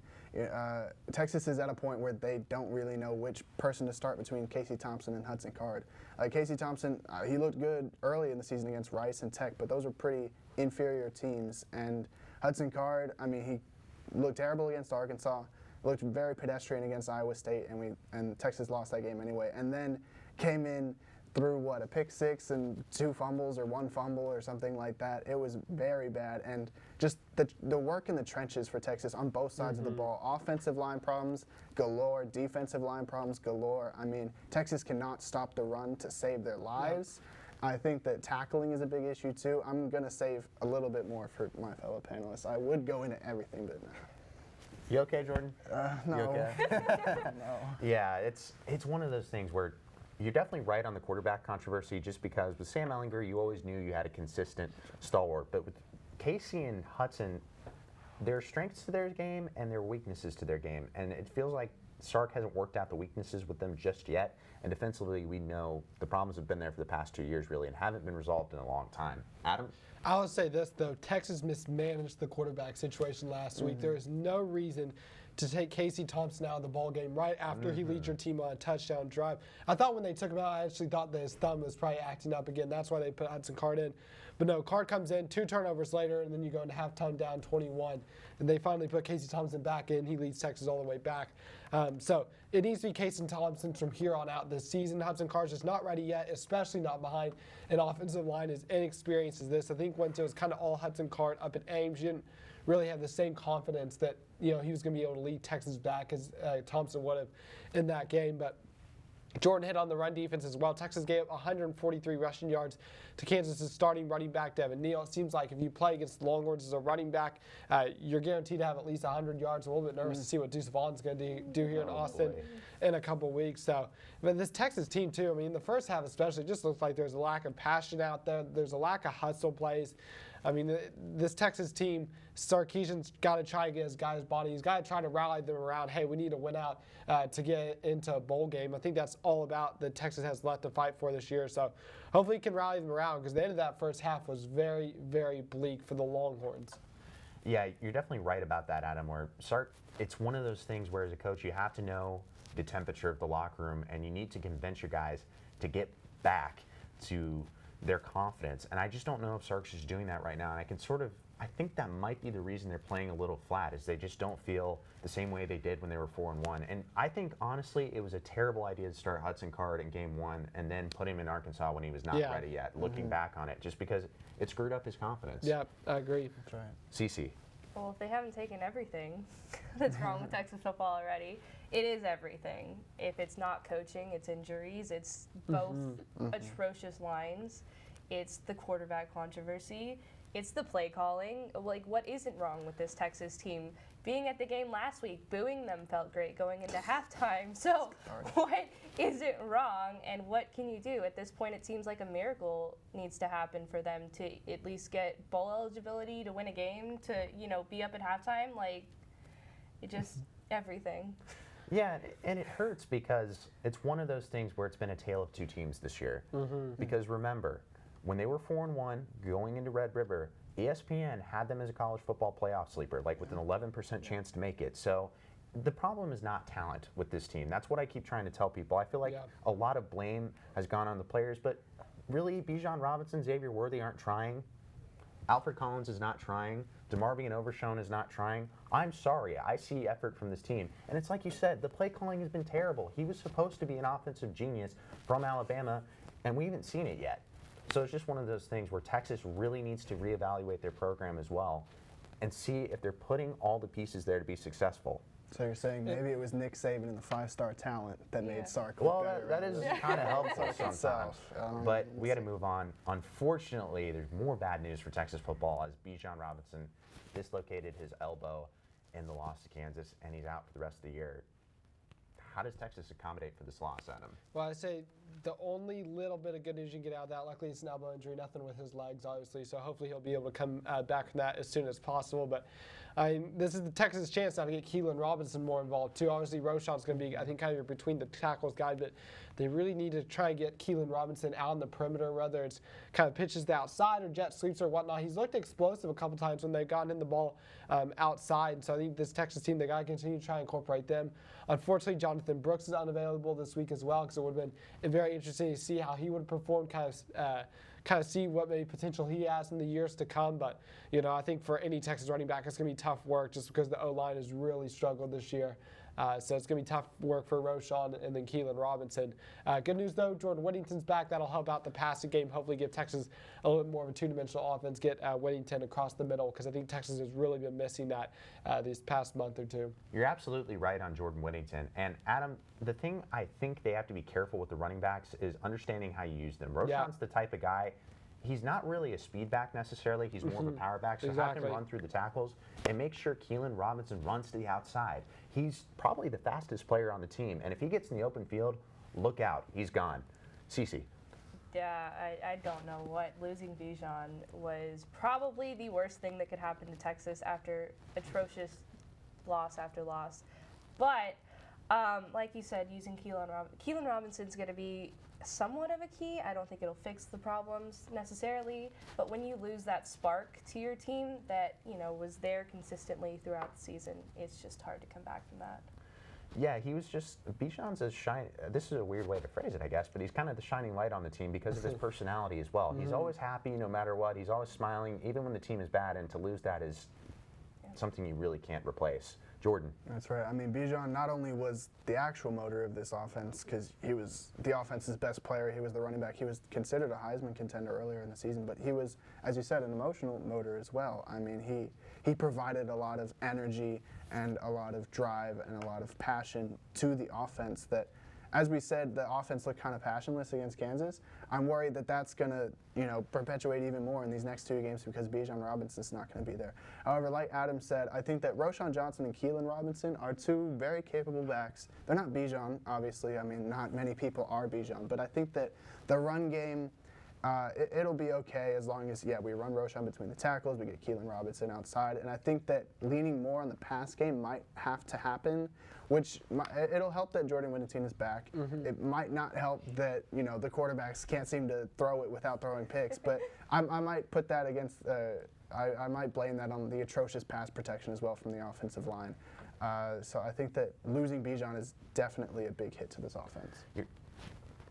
Texas is at a point where they don't really know which person to start between Casey Thompson and Hudson Card. Casey Thompson, he looked good early in the season against Rice and Tech, but those were pretty inferior teams. And Hudson Card, I mean, he looked terrible against Arkansas, looked very pedestrian against Iowa State, and Texas lost that game anyway. And then came in through a pick six and 2 fumbles or 1 fumble or something like that. It was very bad, and just the work in the trenches for Texas on both sides of the ball. Offensive line problems galore, defensive line problems galore. I mean, Texas cannot stop the run to save their lives. I think that tackling is a big issue too. I'm going to save a little bit more for my fellow panelists. I would go into everything, but no. You okay, Jordan? No. You okay? No. Yeah, it's one of those things where you're definitely right on the quarterback controversy, just because with Sam Ehlinger, you always knew you had a consistent stalwart. But with Casey and Hudson, there are strengths to their game and there are weaknesses to their game. And it feels like Sark hasn't worked out the weaknesses with them just yet. And defensively, we know the problems have been there for the past 2 years, really, and haven't been resolved in a long time. Adam? I would say this, though. Texas mismanaged the quarterback situation last week. There is no reason to take Casey Thompson out of the ball game right after he leads your team on a touchdown drive. I thought when they took him out, I actually thought that his thumb was probably acting up again. That's why they put Hudson Card in. But no, Card comes in, 2 turnovers later, and then you go into halftime down 21. And they finally put Casey Thompson back in. He leads Texas all the way back. So it needs to be Casey Thompson from here on out this season. Hudson Card's just not ready yet, especially not behind an offensive line as inexperienced as this. I think once it was kind of all Hudson Card up at Ames, you didn't really have the same confidence that he was going to be able to lead Texas back as Thompson would have in that game. But Jordan hit on the run defense as well. Texas gave up 143 rushing yards to Kansas' starting running back, Devin Neal. It seems like if you play against the Longhorns as a running back, you're guaranteed to have at least 100 yards. A little bit nervous to see what Deuce Vaughn's going to do here in Austin in a couple weeks. So, but this Texas team, too, I mean, the first half especially, just looks like there's a lack of passion out there. There's a lack of hustle plays. I mean, this Texas team, Sarkisian's got to try to get his guys' body. He's got to try to rally them around, hey, we need to win out to get into a bowl game. I think that's all about that Texas has left to fight for this year. So hopefully he can rally them around, because the end of that first half was very, very bleak for the Longhorns. Yeah, you're definitely right about that, Adam, where it's one of those things where as a coach you have to know the temperature of the locker room, and you need to convince your guys to get back to their confidence. And I just don't know if Sarkis is doing that right now. And I think that might be the reason they're playing a little flat, is they just don't feel the same way they did when they were 4-1. And I think, honestly, it was a terrible idea to start Hudson Card in game 1 and then put him in Arkansas when he was not ready yet, looking back on it, just because it screwed up his confidence. Yeah, I agree. That's right. Cece. Well, if they haven't taken everything that's wrong with Texas football already, it is everything. If it's not coaching, it's injuries. It's both atrocious lines. It's the quarterback controversy. It's the play calling. Like, what isn't wrong with this Texas team? Being at the game last week, booing them felt great going into halftime. So what isn't wrong, and what can you do? At this point, it seems like a miracle needs to happen for them to at least get bowl eligibility, to win a game, to, be up at halftime. Like, it just, everything. Yeah, and it hurts because it's one of those things where it's been a tale of two teams this year. Because remember, when they were 4-1 going into Red River, ESPN had them as a college football playoff sleeper, like with an 11% chance to make it. So the problem is not talent with this team. That's what I keep trying to tell people. I feel like a lot of blame has gone on the players, but really, Bijan Robinson, Xavier Worthy aren't trying. Alfred Collins is not trying. DeMarvion Overshone is not trying. I'm sorry. I see effort from this team. And it's like you said, the play calling has been terrible. He was supposed to be an offensive genius from Alabama, and we haven't seen it yet. So it's just one of those things where Texas really needs to reevaluate their program as well and see if they're putting all the pieces there to be successful. So you're saying maybe it was Nick Saban and the 5-star talent that made Sark Well, look better. that is kind of helpful sometimes. Itself. But we got to move on. Unfortunately, there's more bad news for Texas football as Bijan Robinson dislocated his elbow in the loss to Kansas, and he's out for the rest of the year. How does Texas accommodate for this loss, Adam? Well, I say the only little bit of good news you can get out of that, luckily it's an elbow injury, nothing with his legs, obviously, so hopefully he'll be able to come back from that as soon as possible. But this is the Texas chance now to get Keelan Robinson more involved, too. Obviously, Roschon's going to be, I think, kind of between the tackles guy, but they really need to try and get Keelan Robinson out on the perimeter, whether it's kind of pitches to outside or jet sweeps or whatnot. He's looked explosive a couple times when they've gotten in the ball outside. So I think this Texas team, they got to continue to try and incorporate them. Unfortunately, Jonathan Brooks is unavailable this week as well, because it would have been very interesting to see how he would perform, kind of see what maybe potential he has in the years to come. But, I think for any Texas running back, it's going to be tough work just because the O-line has really struggled this year. So it's going to be tough work for Roschon and then Keelan Robinson. Good news, though, Jordan Whittington's back. That'll help out the passing game, hopefully give Texas a little bit more of a two-dimensional offense, get Whittington across the middle, because I think Texas has really been missing that these past month or two. You're absolutely right on Jordan Whittington. And, Adam, the thing I think they have to be careful with the running backs is understanding how you use them. Roschon's the type of guy, he's not really a speed back necessarily. He's more of a power back, so have him run through the tackles and make sure Keelan Robinson runs to the outside. He's probably the fastest player on the team, and if he gets in the open field, look out. He's gone. Cece. Yeah, I don't know what. Losing Bijan was probably the worst thing that could happen to Texas after atrocious loss after loss. But, like you said, using Keelan Robinson's going to be somewhat of a key. I don't think it'll fix the problems necessarily, but when you lose that spark to your team that, was there consistently throughout the season, it's just hard to come back from that. Yeah, he was just, Bijan's a this is a weird way to phrase it, I guess, but he's kind of the shining light on the team because of his personality as well. He's always happy no matter what. He's always smiling, even when the team is bad, and to lose that is something you really can't replace. Jordan. That's right. I mean, Bijan not only was the actual motor of this offense, because he was the offense's best player, he was the running back, he was considered a Heisman contender earlier in the season, but he was, as you said, an emotional motor as well. I mean, he provided a lot of energy and a lot of drive and a lot of passion to the offense that as we said, the offense looked kind of passionless against Kansas. I'm worried that that's going to, perpetuate even more in these next 2 games because Bijan Robinson's not going to be there. However, like Adam said, I think that Roshan Johnson and Keelan Robinson are 2 very capable backs. They're not Bijan, obviously. I mean, not many people are Bijan, but I think that the run game, it'll be okay as long as, we run Roshan between the tackles, we get Keelan Robinson outside, and I think that leaning more on the pass game might have to happen, which it'll help that Jordan Whittington is back. It might not help that, the quarterbacks can't seem to throw it without throwing picks, but I might put that against, I might blame that on the atrocious pass protection as well from the offensive line. So I think that losing Bijan is definitely a big hit to this offense. You're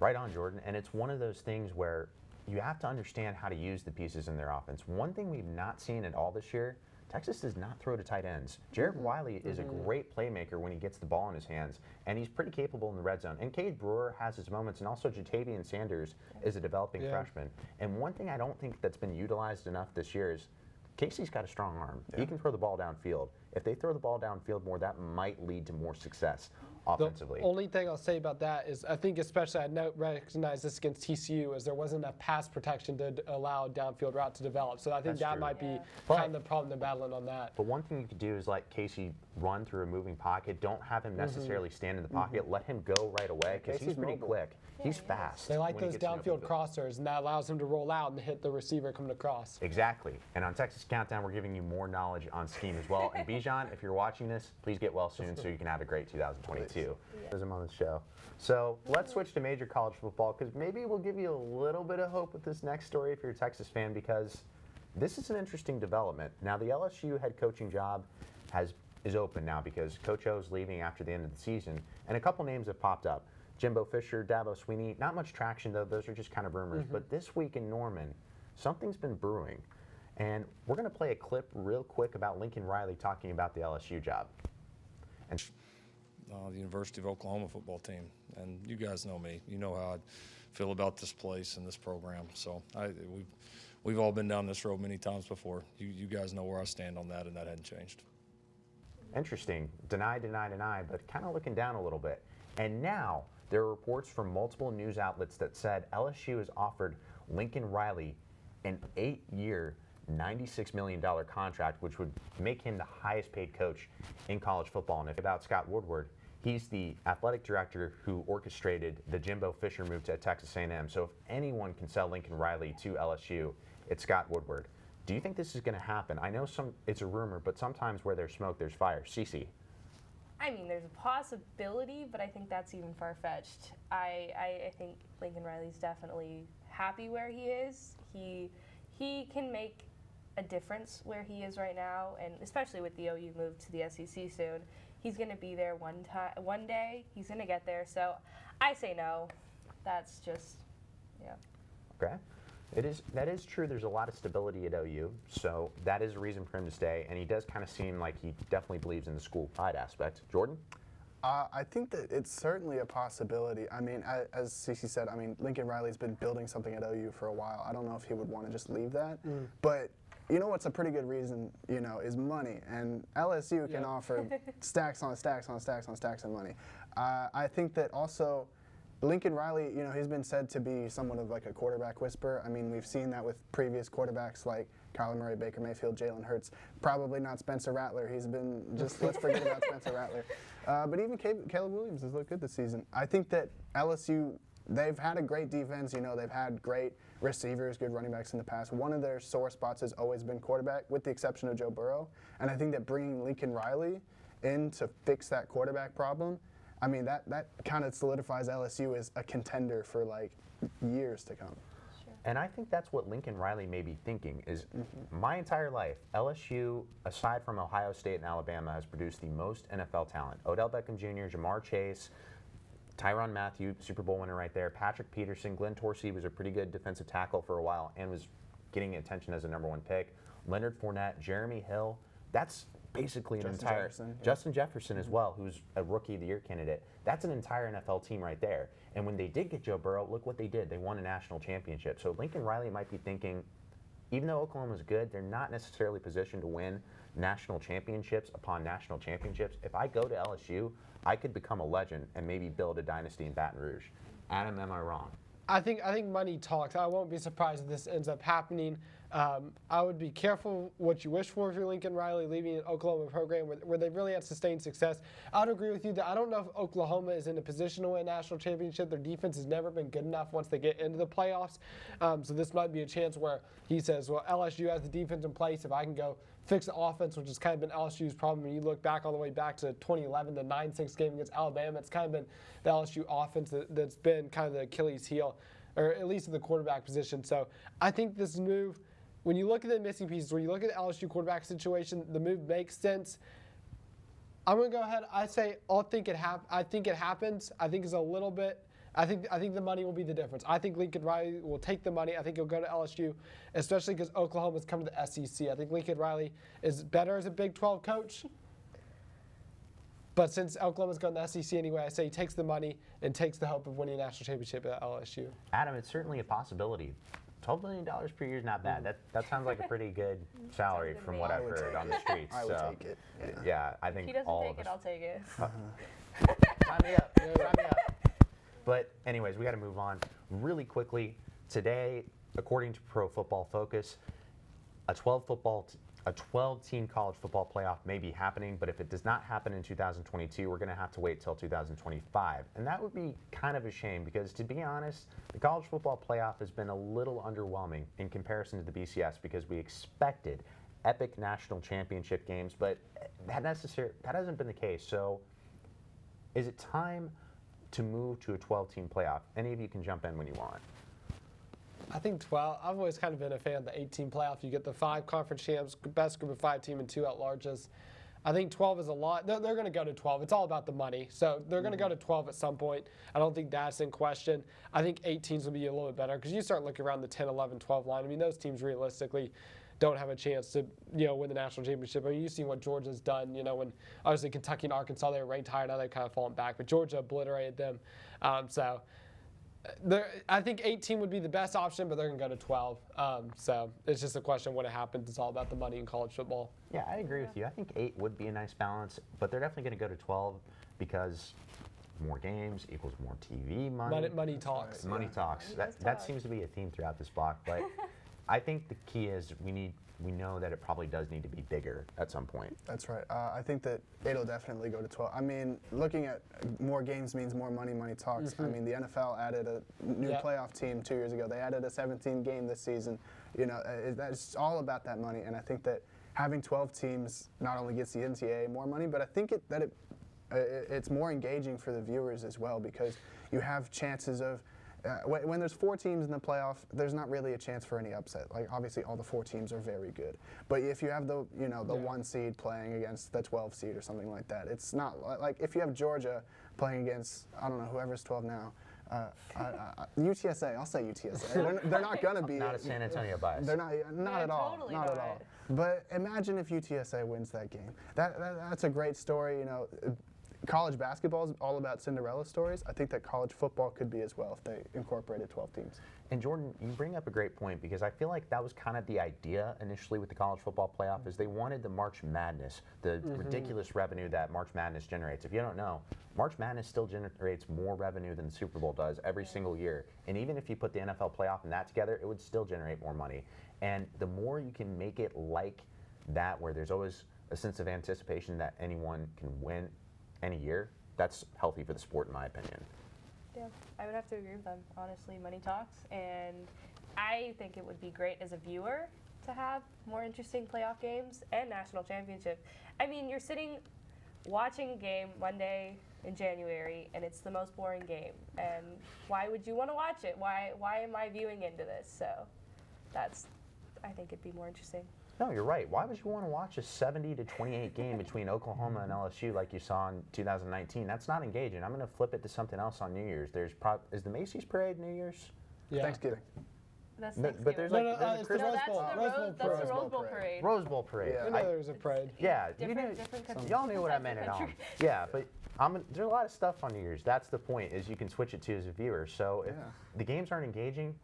right on, Jordan, and it's one of those things where you have to understand how to use the pieces in their offense. One thing we've not seen at all this year, Texas does not throw to tight ends. Jarek Wiley is a great playmaker when he gets the ball in his hands, and he's pretty capable in the red zone. And Cade Brewer has his moments, and also Jatavian Sanders is a developing freshman. And one thing I don't think that's been utilized enough this year is Casey's got a strong arm. He can throw the ball downfield. If they throw the ball downfield more, that might lead to more success offensively. The only thing I'll say about that is I think especially I recognize this against TCU as there wasn't enough pass protection to allow downfield route to develop. So I think That's that true. might be But- kind of the problem they're battling on that. But one thing you could do is let Casey run through a moving pocket. Don't have him necessarily stand in the pocket. Let him go right away because he's Casey's pretty mobile. quick. He's fast. They like when he those gets in the downfield open field. crossers, and that allows him to roll out and hit the receiver coming across. Exactly. And on Texas Countdown, we're giving you more knowledge on scheme as well. And Bijan, if you're watching this, please get well soon so you can have a great 2022. As I'm on the show. So let's switch to major college football because maybe we'll give you a little bit of hope with this next story if you're a Texas fan because this is an interesting development. Now the LSU head coaching job is open now because Coach O's leaving after the end of the season, and a couple names have popped up. Jimbo Fisher, Dabo Sweeney, not much traction though, those are just kind of rumors. But this week in Norman, something's been brewing. And we're going to play a clip real quick about Lincoln Riley talking about the LSU job. And The University of Oklahoma football team. And you guys know me. You know how I feel about this place and this program. So we've all been down this road many times before. You guys know where I stand on that, and that hadn't changed. Interesting. Deny, but kind of looking down a little bit. And now there are reports from multiple news outlets that said LSU has offered Lincoln Riley an 8-year, $96 million contract, which would make him the highest paid coach in college football. And if about Scott Woodward, he's the athletic director who orchestrated the Jimbo Fisher move to Texas A&M. So if anyone can sell Lincoln Riley to LSU, it's Scott Woodward. Do you think this is going to happen? I know it's a rumor, but sometimes where there's smoke, there's fire. Cece. I mean, there's a possibility, but I think that's even far-fetched. I think Lincoln Riley's definitely happy where he is. He can make a difference where he is right now, and especially with the OU move to the SEC soon. He's going to be there one day. He's going to get there. So I say no. That's just, Okay. That is true. There's a lot of stability at OU, so that is a reason for him to stay. And he does kind of seem like he definitely believes in the school pride aspect. Jordan? I think that it's certainly a possibility. I mean, as Cece said, I mean, Lincoln Riley's been building something at OU for a while. I don't know if he would want to just leave that. But you know what's a pretty good reason, is money. And LSU can offer stacks on stacks on stacks on stacks of money. I think that also Lincoln Riley, he's been said to be somewhat of like a quarterback whisperer. I mean, we've seen that with previous quarterbacks like Kyler Murray, Baker Mayfield, Jalen Hurts. Probably not Spencer Rattler. He's been let's forget about Spencer Rattler. But even Caleb Williams has looked good this season. I think that LSU, they've had a great defense. They've had great receivers, good running backs in the past. One of their sore spots has always been quarterback, with the exception of Joe Burrow. And I think that bringing Lincoln Riley in to fix that quarterback problem, I mean, that kind of solidifies LSU as a contender for like years to come. And I think that's what Lincoln Riley may be thinking is my entire life, LSU, aside from Ohio State and Alabama, has produced the most NFL talent. Odell Beckham Jr., Jamar Chase, Tyrann Mathieu, Super Bowl winner right there, Patrick Peterson, Glenn Dorsey was a pretty good defensive tackle for a while and was getting attention as a #1 pick. Leonard Fournette, Jeremy Hill, that's basically Justin Jefferson as well, who's a Rookie of the Year candidate. That's an entire NFL team right there. And when they did get Joe Burrow, look what they did. They won a national championship. So Lincoln Riley might be thinking, even though Oklahoma's good, they're not necessarily positioned to win national championships upon national championships. If I go to LSU, I could become a legend and maybe build a dynasty in Baton Rouge. Adam, am I wrong? I think money talks. I won't be surprised if this ends up happening. I would be careful what you wish for if you're Lincoln Riley leaving an Oklahoma program where they've really had sustained success. I would agree with you that I don't know if Oklahoma is in a position to win a national championship. Their defense has never been good enough once they get into the playoffs. So this might be a chance where he says, well, LSU has the defense in place. If I can go fix the offense, which has kind of been LSU's problem. When you look back all the way back to 2011, the 9-6 game against Alabama, it's kind of been the LSU offense that's been kind of the Achilles heel, or at least in the quarterback position. So I think this move, when you look at the missing pieces, when you look at the LSU quarterback situation, the move makes sense. I'm going to go ahead. I think it happens. I think it's a little bit. I think the money will be the difference. I think Lincoln Riley will take the money. I think he'll go to LSU, especially because Oklahoma's come to the SEC. I think Lincoln Riley is better as a Big 12 coach. But since Oklahoma's gone to the SEC anyway, I say he takes the money and takes the hope of winning a national championship at LSU. Adam, it's certainly a possibility. $12 million per year is not bad. That sounds like a pretty good salary good from to what me. I've heard on the streets. I would so, take it. yeah, I think If he doesn't all take of it, us. I'll take it. Sign me up. Sign me up. But anyways, we got to move on really quickly. Today, according to Pro Football Focus, a 12-team college football playoff may be happening, but if it does not happen in 2022, we're going to have to wait till 2025. And that would be kind of a shame because, to be honest, the college football playoff has been a little underwhelming in comparison to the BCS because we expected epic national championship games, but that hasn't been the case. So is it time to move to a 12-team playoff? Any of you can jump in when you want. I think 12. I've always kind of been a fan of the 18 playoff. You get the 5 conference champs, best group of 5 team, and 2 at-larges. I think 12 is a lot. They're going to go to 12. It's all about the money. So they're going to go to 12 at some point. I don't think that's in question. I think 18s will be a little bit better because you start looking around the 10, 11, 12 line. I mean, those teams realistically don't have a chance to, win the national championship. I mean, you've seen what Georgia's done, when obviously Kentucky and Arkansas, they were ranked higher, now they've kind of fallen back. But Georgia obliterated them. I think 18 would be the best option, but they're going to go to 12. So it's just a question of when it happens. It's all about the money in college football. Yeah, I agree with you. I think 8 would be a nice balance, but they're definitely going to go to 12 because more games equals more TV money. Money talks. Money talks. That seems to be a theme throughout this block, but I think the key is we know that it probably does need to be bigger at some point. That's right. I think that it'll definitely go to 12. I mean, looking at more games means more money, money talks. I mean, the NFL added a new playoff team 2 years ago. They added a 17 game this season. That's all about that money. And I think that having 12 teams not only gets the NCAA more money, but I think it's more engaging for the viewers as well because you have chances of when there's 4 teams in the playoff, there's not really a chance for any upset. Like obviously, all the 4 teams are very good, but if you have the 1 seed playing against the 12 seed or something like that, it's not like if you have Georgia playing against I don't know whoever's 12 now. UTSA, I'll say UTSA. They're not gonna be. Not a San Antonio bias. They're not at all. Totally not at all. But imagine if UTSA wins that game. That's a great story. College basketball is all about Cinderella stories. I think that college football could be as well if they incorporated 12 teams. And Jordan, you bring up a great point because I feel like that was kind of the idea initially with the college football playoff is they wanted the March Madness, the ridiculous revenue that March Madness generates. If you don't know, March Madness still generates more revenue than the Super Bowl does every single year. And even if you put the NFL playoff and that together, it would still generate more money. And the more you can make it like that, where there's always a sense of anticipation that anyone can win any year, that's healthy for the sport in my opinion. Yeah, I would have to agree with them. Honestly, money talks, and I think it would be great as a viewer to have more interesting playoff games and national championship. I mean, you're sitting watching a game Monday in January, and it's the most boring game. And why would you want to watch it? Why am I viewing into this? So I think it'd be more interesting. No, you're right. Why would you want to watch a 70-28 game between Oklahoma and LSU like you saw in 2019? That's not engaging. I'm going to flip it to something else on New Year's. Is the Macy's Parade New Year's? Yeah. Thanksgiving. That's But there's No, like no, there's a it's the Christmas Rose Bowl. that's the Rose Bowl parade. Rose Bowl parade. Yeah. I know there was a parade. Yeah, Different countries. y'all knew what I meant at home. Yeah, but there's a lot of stuff on New Year's. That's the point, is you can switch it to as a viewer. So if the games aren't engaging,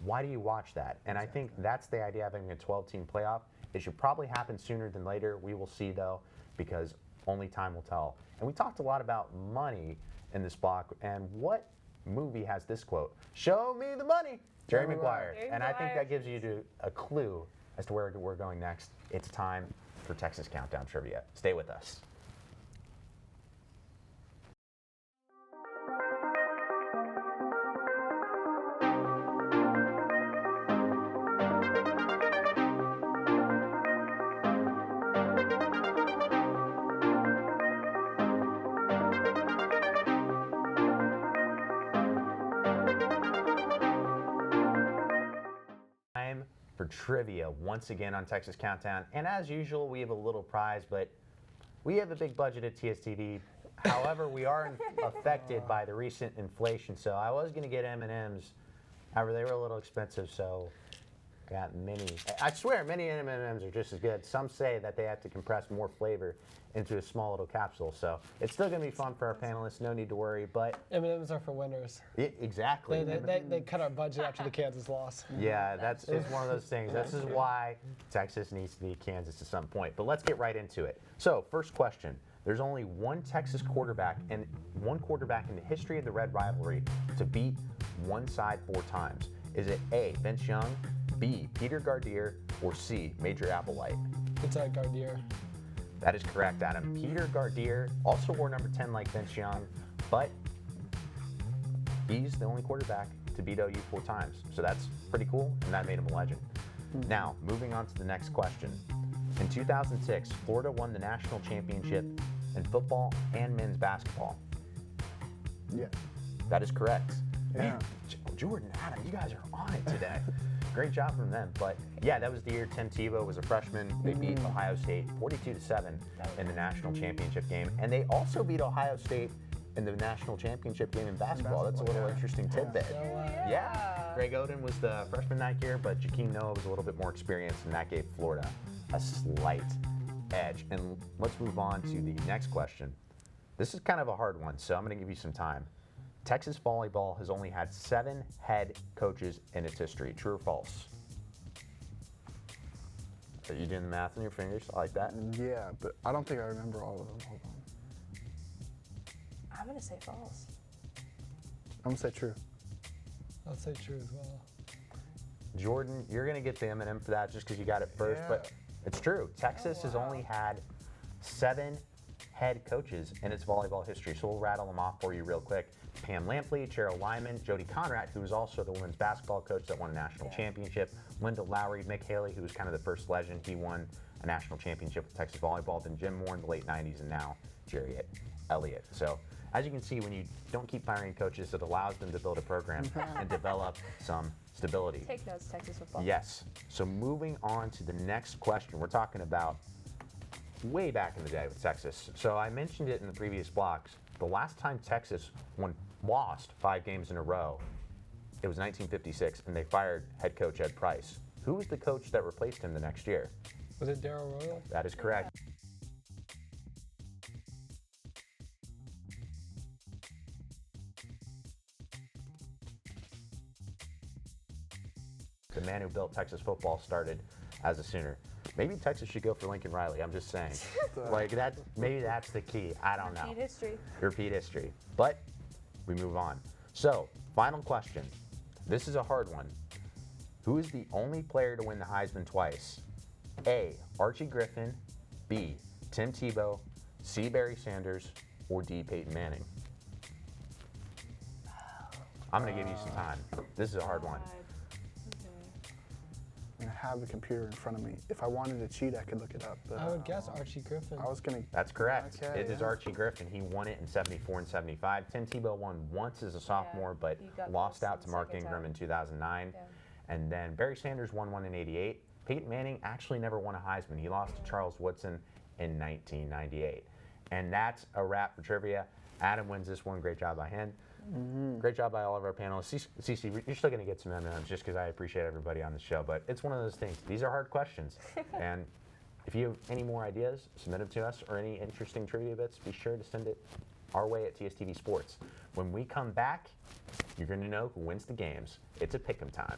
why do you watch that? And I think that's the idea of having a 12-team playoff. It should probably happen sooner than later. We will see, though, because only time will tell. And we talked a lot about money in this block, and what movie has this quote? Show me the money, Jerry Maguire. Jerry And I think Maguire. that gives you a clue as to where we're going next. It's time for Texas Countdown Trivia. Stay with us. Time for trivia once again on Texas Countdown. And as usual, we have a little prize, but we have a big budget at TSTV. However, we are affected by the recent inflation. So I was going to get M&Ms. However, they were a little expensive, so got mini. I swear, mini M&Ms are just as good. Some say that they have to compress more flavor into a small little capsule. So it's still going to be fun for our panelists. No need to worry. But M&Ms are for winners. exactly. They cut our budget after the Kansas loss. Yeah, that's just one of those things. This is why Texas needs to be Kansas at some point. But let's get right into it. So, first question. There's only one Texas quarterback and one quarterback in the history of the Red rivalry to beat one side 4 times. Is it A, Vince Young, B, Peter Gardier, or C, Major Applewhite? It's Gardier. That is correct, Adam. Peter Gardier also wore number 10 like Vince Young, but he's the only quarterback to beat OU 4 times. So that's pretty cool, and that made him a legend. Now, moving on to the next question. In 2006, Florida won the national championship in football and men's basketball. Yeah. That is correct. Yeah. Man, Jordan, Adam, you guys are on it today. Great job from them. But yeah, that was the year Tim Tebow was a freshman. They beat Ohio State 42-7 in the national championship game. And they also beat Ohio State in the national championship game in basketball. That's a little interesting tidbit. Yeah. Greg Oden was the freshman that year, but Jakeem Noah was a little bit more experienced, and that gave Florida a slight edge. And let's move on to the next question. This is kind of a hard one, so I'm going to give you some time. Texas Volleyball has only had 7 head coaches in its history. True or false? Are you doing the math on your fingers? I like that. Yeah, but I don't think I remember all of them. Hold on. I'm going to say false. I'm gonna say true. I'll say true as well. Jordan, you're going to get the M&M for that just because you got it first, Yeah. but it's true. Texas has only had 7 head coaches in its volleyball history, so we'll rattle them off for you real quick. Pam Lampley, Cheryl Lyman, Jody Conrad, who was also the women's basketball coach that won a national championship, Linda Lowry, Mick Haley, who was kind of the first legend. He won a national championship with Texas Volleyball, then Jim Moore in the late 90s, and now Jerry Elliott. So as you can see, when you don't keep firing coaches, it allows them to build a program and develop some stability. Take notes, Texas football. Yes. So moving on to the next question, we're talking about way back in the day with Texas. So I mentioned it in the previous blocks. The last time Texas lost 5 games in a row, it was 1956, and they fired head coach Ed Price. Who was the coach that replaced him the next year? Was it Darryl Royal? That is correct. The man who built Texas football started as a Sooner. Maybe Texas should go for Lincoln Riley. I'm just saying. Like that. Maybe that's the key. I don't know. Repeat history. Repeat history. But we move on. So, final question. This is a hard one. Who is the only player to win the Heisman twice? A, Archie Griffin, B, Tim Tebow, C, Barry Sanders, or D, Peyton Manning? I'm going to give you some time. This is a hard one. I have the computer in front of me. If I wanted to cheat, I could look it up. But I would guess Archie Griffin. I was gonna. That's correct. Okay, It is yeah. Archie Griffin. He won it in 74 and 75. Tim Tebow won once as a sophomore, but he got lost close out the to Mark second Ingram time. in 2009. Yeah. And then Barry Sanders won one in 88. Peyton Manning actually never won a Heisman. He lost to Charles Woodson in 1998. And that's a wrap for trivia. Adam wins this one. Great job by him. Great job by all of our panelists. Cece, you're still going to get some M&Ms just because I appreciate everybody on the show. But it's one of those things. These are hard questions. And if you have any more ideas, submit them to us, or any interesting trivia bits, be sure to send it our way at TSTV Sports. When we come back, you're going to know who wins the games. It's a pick'em time.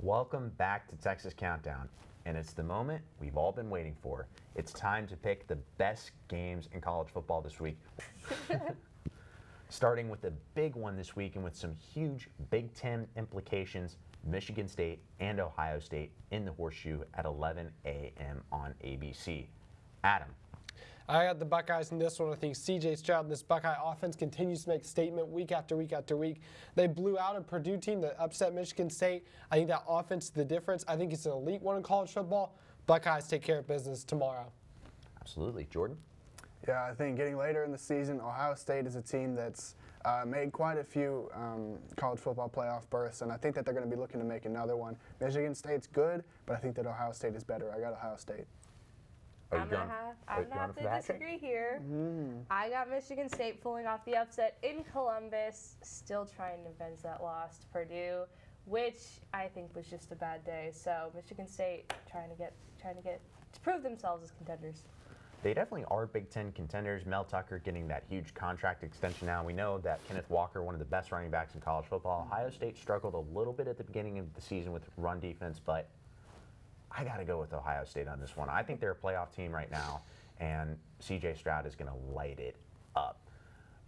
Welcome back to Texas Countdown, and it's the moment we've all been waiting for. It's time to pick the best games in college football this week. Starting with the big one this week and with some huge Big Ten implications, Michigan State and Ohio State in the Horseshoe at 11 a.m. on ABC. Adam. I got the Buckeyes in this one. I think C.J. Stroud and this Buckeye offense continues to make a statement week after week after week. They blew out a Purdue team that upset Michigan State. I think that offense is the difference. I think it's an elite one in college football. Buckeyes take care of business tomorrow. Absolutely. Jordan? Yeah, I think getting later in the season, Ohio State is a team that's made quite a few college football playoff berths, and I think that they're going to be looking to make another one. Michigan State's good, but I think that Ohio State is better. I got Ohio State. I'm gonna have to disagree here. I got Michigan State pulling off the upset in Columbus, still trying to avenge that loss to Purdue, which I think was just a bad day. So Michigan State trying to prove themselves as contenders. They definitely are Big Ten contenders. Mel Tucker getting that huge contract extension now. We know that Kenneth Walker, one of the best running backs in college football. Ohio State struggled a little bit at the beginning of the season with run defense, but I got to go with Ohio State on this one. I think they're a playoff team right now, and C.J. Stroud is going to light it up.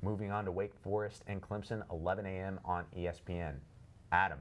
Moving on to Wake Forest and Clemson, 11 a.m. on ESPN. Adam.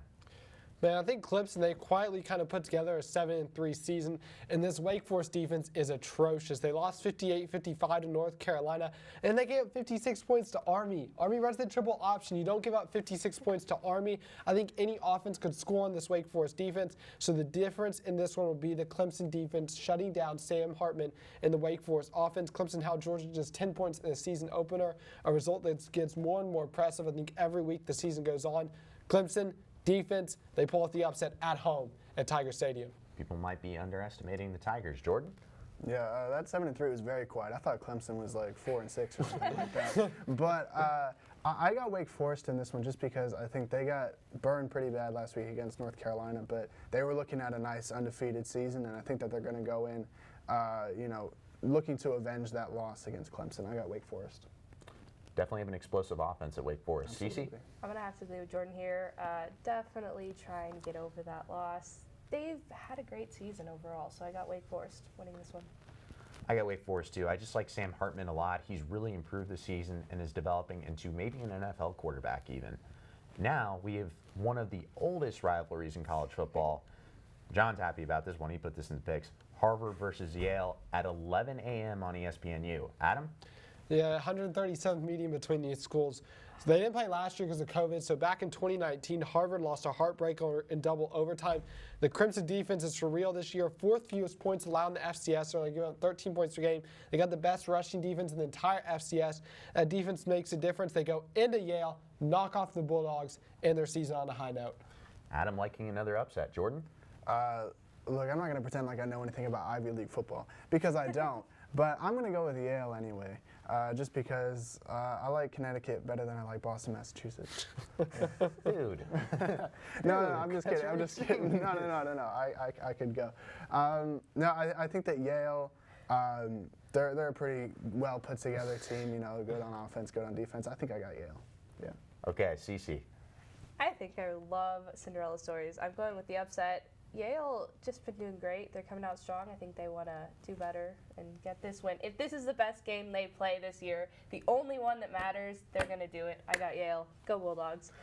Man, I think Clemson, they quietly kind of put together a 7-3 season, and this Wake Forest defense is atrocious. They lost 58-55 to North Carolina, and they gave up 56 points to Army. Army runs the triple option. You don't give up 56 points to Army. I think any offense could score on this Wake Forest defense, so the difference in this one will be the Clemson defense shutting down Sam Hartman in the Wake Forest offense. Clemson held Georgia just 10 points in the season opener, a result that gets more and more impressive, I think, every week the season goes on. Clemson defense, they pull off the upset at home at Tiger Stadium. People might be underestimating the Tigers. Jordan? Yeah, that 7-3 was very quiet. I thought Clemson was like 4-6 or something like that. But I got Wake Forest in this one just because I think they got burned pretty bad last week against North Carolina. But they were looking at a nice undefeated season, and I think that they're going to go in, looking to avenge that loss against Clemson. I got Wake Forest. Definitely have an explosive offense at Wake Forest. Cece? I'm going to have to agree with Jordan here. Definitely try and get over that loss. They've had a great season overall, so I got Wake Forest winning this one. I got Wake Forest too. I just like Sam Hartman a lot. He's really improved this season and is developing into maybe an NFL quarterback even. Now we have one of the oldest rivalries in college football. John's happy about this one. He put this in the picks. Harvard versus Yale at 11 a.m. on ESPNU. Adam? Yeah, 137th meeting between these schools. So they didn't play last year because of COVID. So back in 2019, Harvard lost a heartbreaker in double overtime. The Crimson defense is for real this year. Fourth fewest points allowed in the FCS. They're only giving up 13 points per game. They got the best rushing defense in the entire FCS. That defense makes a difference. They go into Yale, knock off the Bulldogs, end their season on a high note. Adam liking another upset. Jordan? Look, I'm not going to pretend like I know anything about Ivy League football because I don't. But I'm going to go with Yale anyway, just because I like Connecticut better than I like Boston, Massachusetts. Dude. No, I'm just kidding. I'm just kidding. No. I could go. I think that Yale, they're a pretty well put together team. You know, good on offense, good on defense. I think I got Yale. Yeah. Okay, Cece. I think I love Cinderella stories. I'm going with the upset. Yale just been doing great. They're coming out strong. I think they want to do better and get this win. If this is the best game they play this year, the only one that matters, they're going to do it. I got Yale. Go Bulldogs.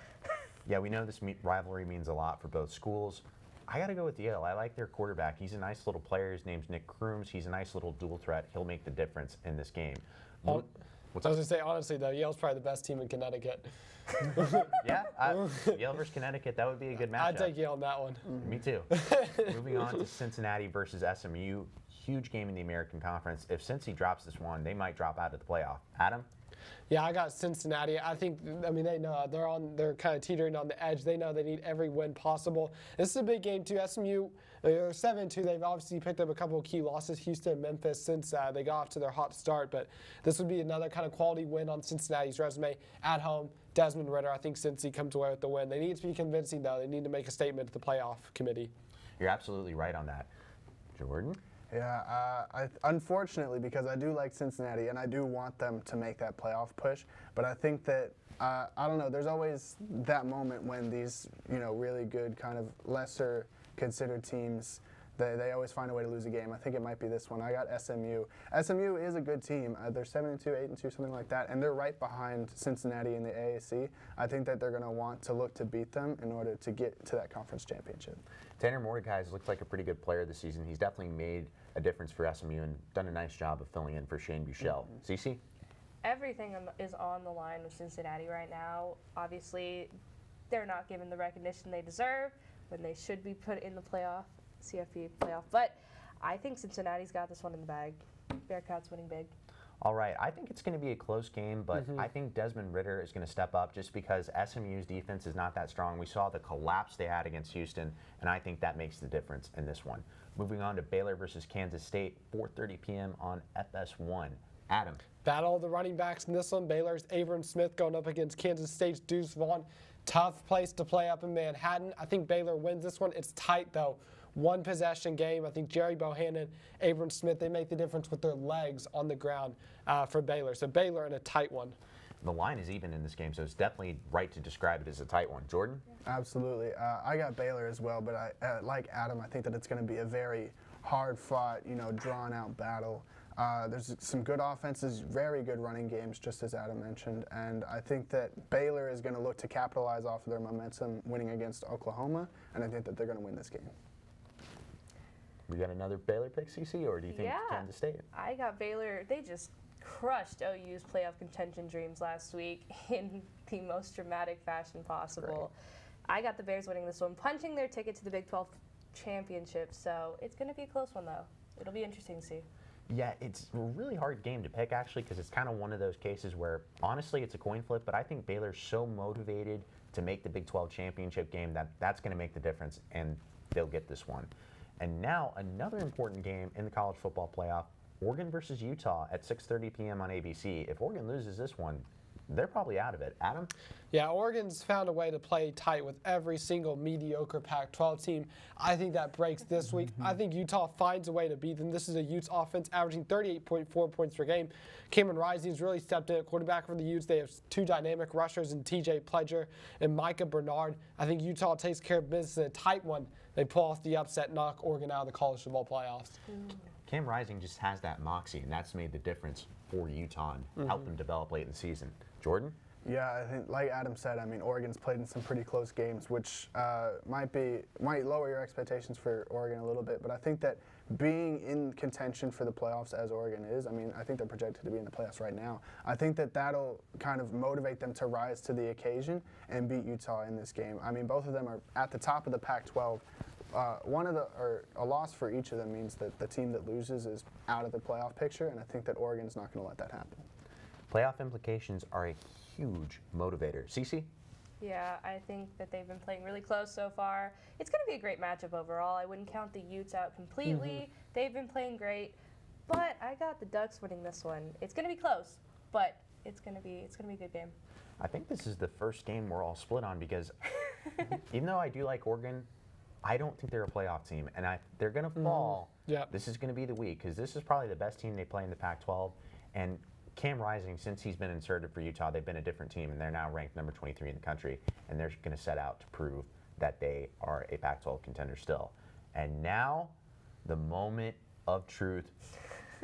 Yeah, we know this rivalry means a lot for both schools. I got to go with Yale. I like their quarterback. He's a nice little player. His name's Nick Crooms. He's a nice little dual threat. He'll make the difference in this game. I was going to say, honestly, though, Yale's probably the best team in Connecticut. Yeah, Yale versus Connecticut, that would be a good matchup. I'd take Yale on that one. Me too. Moving on to Cincinnati versus Espnu. Huge game in the American Conference. If Cincy drops this one, they might drop out of the playoff. Adam? Yeah, I got Cincinnati. They know they're kind of teetering on the edge. They know they need every win possible. This is a big game too. SMU, they're 7-2. They've obviously picked up a couple of key losses, Houston and Memphis, since they got off to their hot start. But this would be another kind of quality win on Cincinnati's resume at home. Desmond Ridder, I think Cincy comes away with the win. They need to be convincing though. They need to make a statement to the playoff committee. You're absolutely right on that. Jordan? Yeah, unfortunately, because I do like Cincinnati and I do want them to make that playoff push, but I think that, I don't know, there's always that moment when these, really good kind of lesser considered teams. They always find a way to lose a game. I think it might be this one. I got SMU. SMU is a good team. They're 7-2, 8-2, something like that, and they're right behind Cincinnati in the AAC. I think that they're going to want to look to beat them in order to get to that conference championship. Tanner Mordecai has looked like a pretty good player this season. He's definitely made a difference for SMU and done a nice job of filling in for Shane Buechele. Cece? Everything is on the line with Cincinnati right now. Obviously, they're not given the recognition they deserve when they should be put in the CFP playoff. But I think Cincinnati's got this one in the bag. Bearcats winning big. All right, I think it's going to be a close game, but I think Desmond Ritter is going to step up just because SMU's defense is not that strong. We saw the collapse they had against Houston, and I think that makes the difference in this one. Moving on to Baylor versus Kansas State, 4:30 p.m. on FS1. Adam. Battle of the running backs in this one. Baylor's Abram Smith going up against Kansas State's Deuce Vaughn. Tough place to play up in Manhattan. I think Baylor wins this one. It's tight, though. One possession game. I think Jerry Bohannon, Abram Smith, they make the difference with their legs on the ground for Baylor. So Baylor in a tight one. The line is even in this game, so it's definitely right to describe it as a tight one. Jordan? Absolutely. I got Baylor as well, but like Adam, I think that it's going to be a very hard-fought, drawn-out battle. There's some good offenses, very good running games, just as Adam mentioned, and I think that Baylor is going to look to capitalize off of their momentum winning against Oklahoma, and I think that they're going to win this game. We got another Baylor pick, Cece, or do you think Kansas State? I got Baylor. They just crushed OU's playoff contention dreams last week in the most dramatic fashion possible. Great. I got the Bears winning this one, punching their ticket to the Big 12 championship, so it's going to be a close one, though. It'll be interesting to see. Yeah, it's a really hard game to pick, actually, because it's kind of one of those cases where, honestly, it's a coin flip, but I think Baylor's so motivated to make the Big 12 championship game that that's going to make the difference, and they'll get this one. And now, another important game in the college football playoff, Oregon versus Utah at 6:30 p.m. on ABC. If Oregon loses this one, they're probably out of it. Adam? Yeah, Oregon's found a way to play tight with every single mediocre Pac-12 team. I think that breaks this week. I think Utah finds a way to beat them. This is a Utes offense averaging 38.4 points per game. Cameron Rising's really stepped in at quarterback for the Utes. They have two dynamic rushers in TJ Pledger and Micah Bernard. I think Utah takes care of business in a tight one. They pull off the upset, knock Oregon out of the college football playoffs. Cam Rising just has that moxie, and that's made the difference for Utah and helped them develop late in the season. Jordan? Yeah, I think, like Adam said, Oregon's played in some pretty close games, which might lower your expectations for Oregon a little bit. But I think that being in contention for the playoffs as Oregon is, I think they're projected to be in the playoffs right now. I think that that'll kind of motivate them to rise to the occasion and beat Utah in this game. Both of them are at the top of the Pac-12. A loss for each of them means that the team that loses is out of the playoff picture, and I think that Oregon's not going to let that happen. Playoff implications are a huge motivator. Cece? Yeah, I think that they've been playing really close so far. It's going to be a great matchup overall. I wouldn't count the Utes out completely. They've been playing great, but I got the Ducks winning this one. It's going to be close, but it's going to be a good game. I think this is the first game we're all split on because even though I do like Oregon, I don't think they're a playoff team, and they're going to fall. This is going to be the week because this is probably the best team they play in the Pac-12, and Cam Rising, since he's been inserted for Utah, they've been a different team, and they're now ranked number 23 in the country, and they're going to set out to prove that they are a Pac-12 contender still. And now, the moment of truth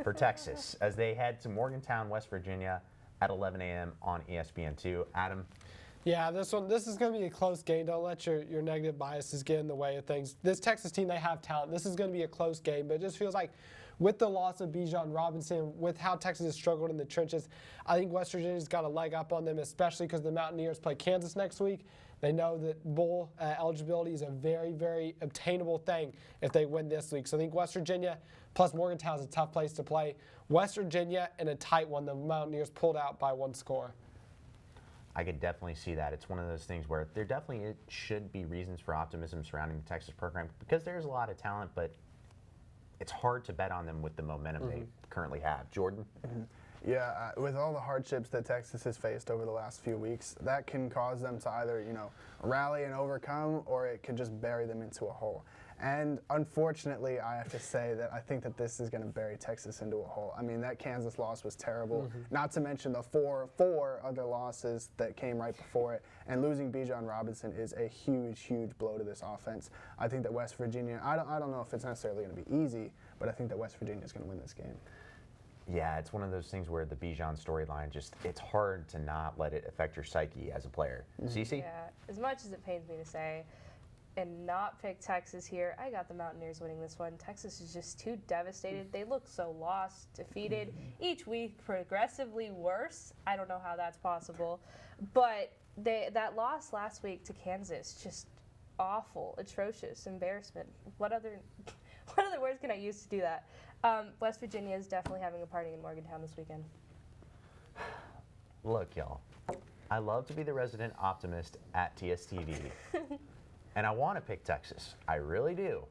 for Texas as they head to Morgantown, West Virginia at 11 a.m. on ESPN2. Adam? Yeah, this is going to be a close game. Don't let your negative biases get in the way of things. This Texas team, they have talent. This is going to be a close game, but it just feels like with the loss of Bijan Robinson, with how Texas has struggled in the trenches, I think West Virginia's got a leg up on them, especially because the Mountaineers play Kansas next week. They know that bowl eligibility is a very, very obtainable thing if they win this week. So I think West Virginia plus Morgantown is a tough place to play. West Virginia in a tight one, the Mountaineers pulled out by one score. I could definitely see that. It's one of those things where there definitely should be reasons for optimism surrounding the Texas program because there's a lot of talent, but it's hard to bet on them with the momentum they currently have. Jordan? Yeah, with all the hardships that Texas has faced over the last few weeks, that can cause them to either, rally and overcome, or it can just bury them into a hole. And unfortunately, I have to say that I think that this is going to bury Texas into a hole. I mean, that Kansas loss was terrible, not to mention the four other losses that came right before it. And losing Bijan Robinson is a huge, huge blow to this offense. I think that West Virginia, I don't know if it's necessarily going to be easy, but I think that West Virginia is going to win this game. Yeah, it's one of those things where the Bijan storyline it's hard to not let it affect your psyche as a player. Cece? Yeah, as much as it pains me to say and not pick Texas here, I got the Mountaineers winning this one. Texas is just too devastated. They look so lost, defeated, each week progressively worse. I don't know how that's possible. But that loss last week to Kansas, just awful, atrocious, embarrassment. What other words can I use to do that? West Virginia is definitely having a party in Morgantown this weekend. Look, y'all, I love to be the resident optimist at TSTV, and I want to pick Texas. I really do.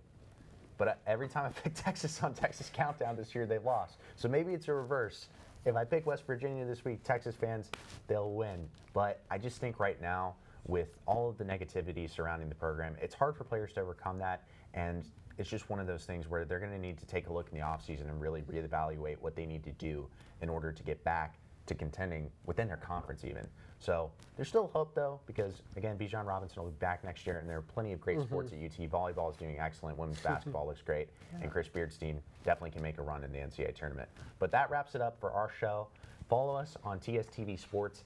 But every time I pick Texas on Texas Countdown this year, they've lost. So maybe it's a reverse. If I pick West Virginia this week, Texas fans, they'll win. But I just think right now, with all of the negativity surrounding the program, it's hard for players to overcome that, and it's just one of those things where they're going to need to take a look in the offseason and really reevaluate what they need to do in order to get back to contending within their conference even. So there's still hope, though, because, again, Bijan Robinson will be back next year, and there are plenty of great sports at UT. Volleyball is doing excellent. Women's basketball looks great. And Chris Beardstein definitely can make a run in the NCAA tournament. But that wraps it up for our show. Follow us on TSTV Sports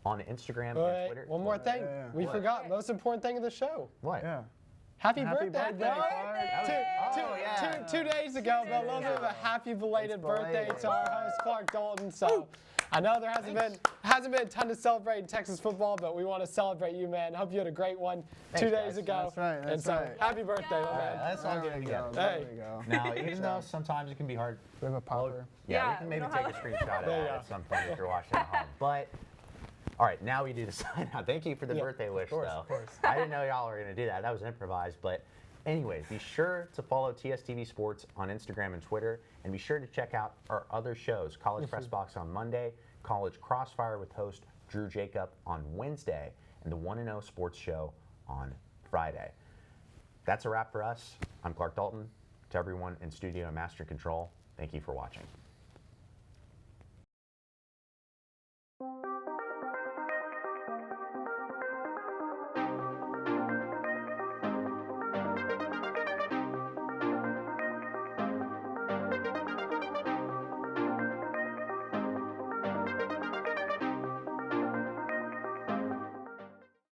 on Instagram and Twitter. One more thing. We forgot. Most important thing of the show. What? Yeah. Happy birthday, bro. Clark. 2 days ago, but a little bit of a happy belated birthday to our host, Clark Dalton. So I know there hasn't been a ton to celebrate in Texas football, but we want to celebrate you, man. Hope you had a great one 2 days ago. That's right. Happy birthday, my man. Let's all get it together. There we go. Now, even though sometimes it can be hard, We have a popper. yeah, we Yeah, can we maybe don't take a have- screenshot of There you that go. at some point if you're watching at home. But, all right, now we do the sign out. Thank you for the birthday wish, though. Of course. I didn't know y'all were going to do that. That was improvised. But anyways, be sure to follow TSTV Sports on Instagram and Twitter. And be sure to check out our other shows, College Press Box on Monday, College Crossfire with host Drew Jacob on Wednesday, and the 1-0 Sports Show on Friday. That's a wrap for us. I'm Clark Dalton. To everyone in studio and Master Control, thank you for watching.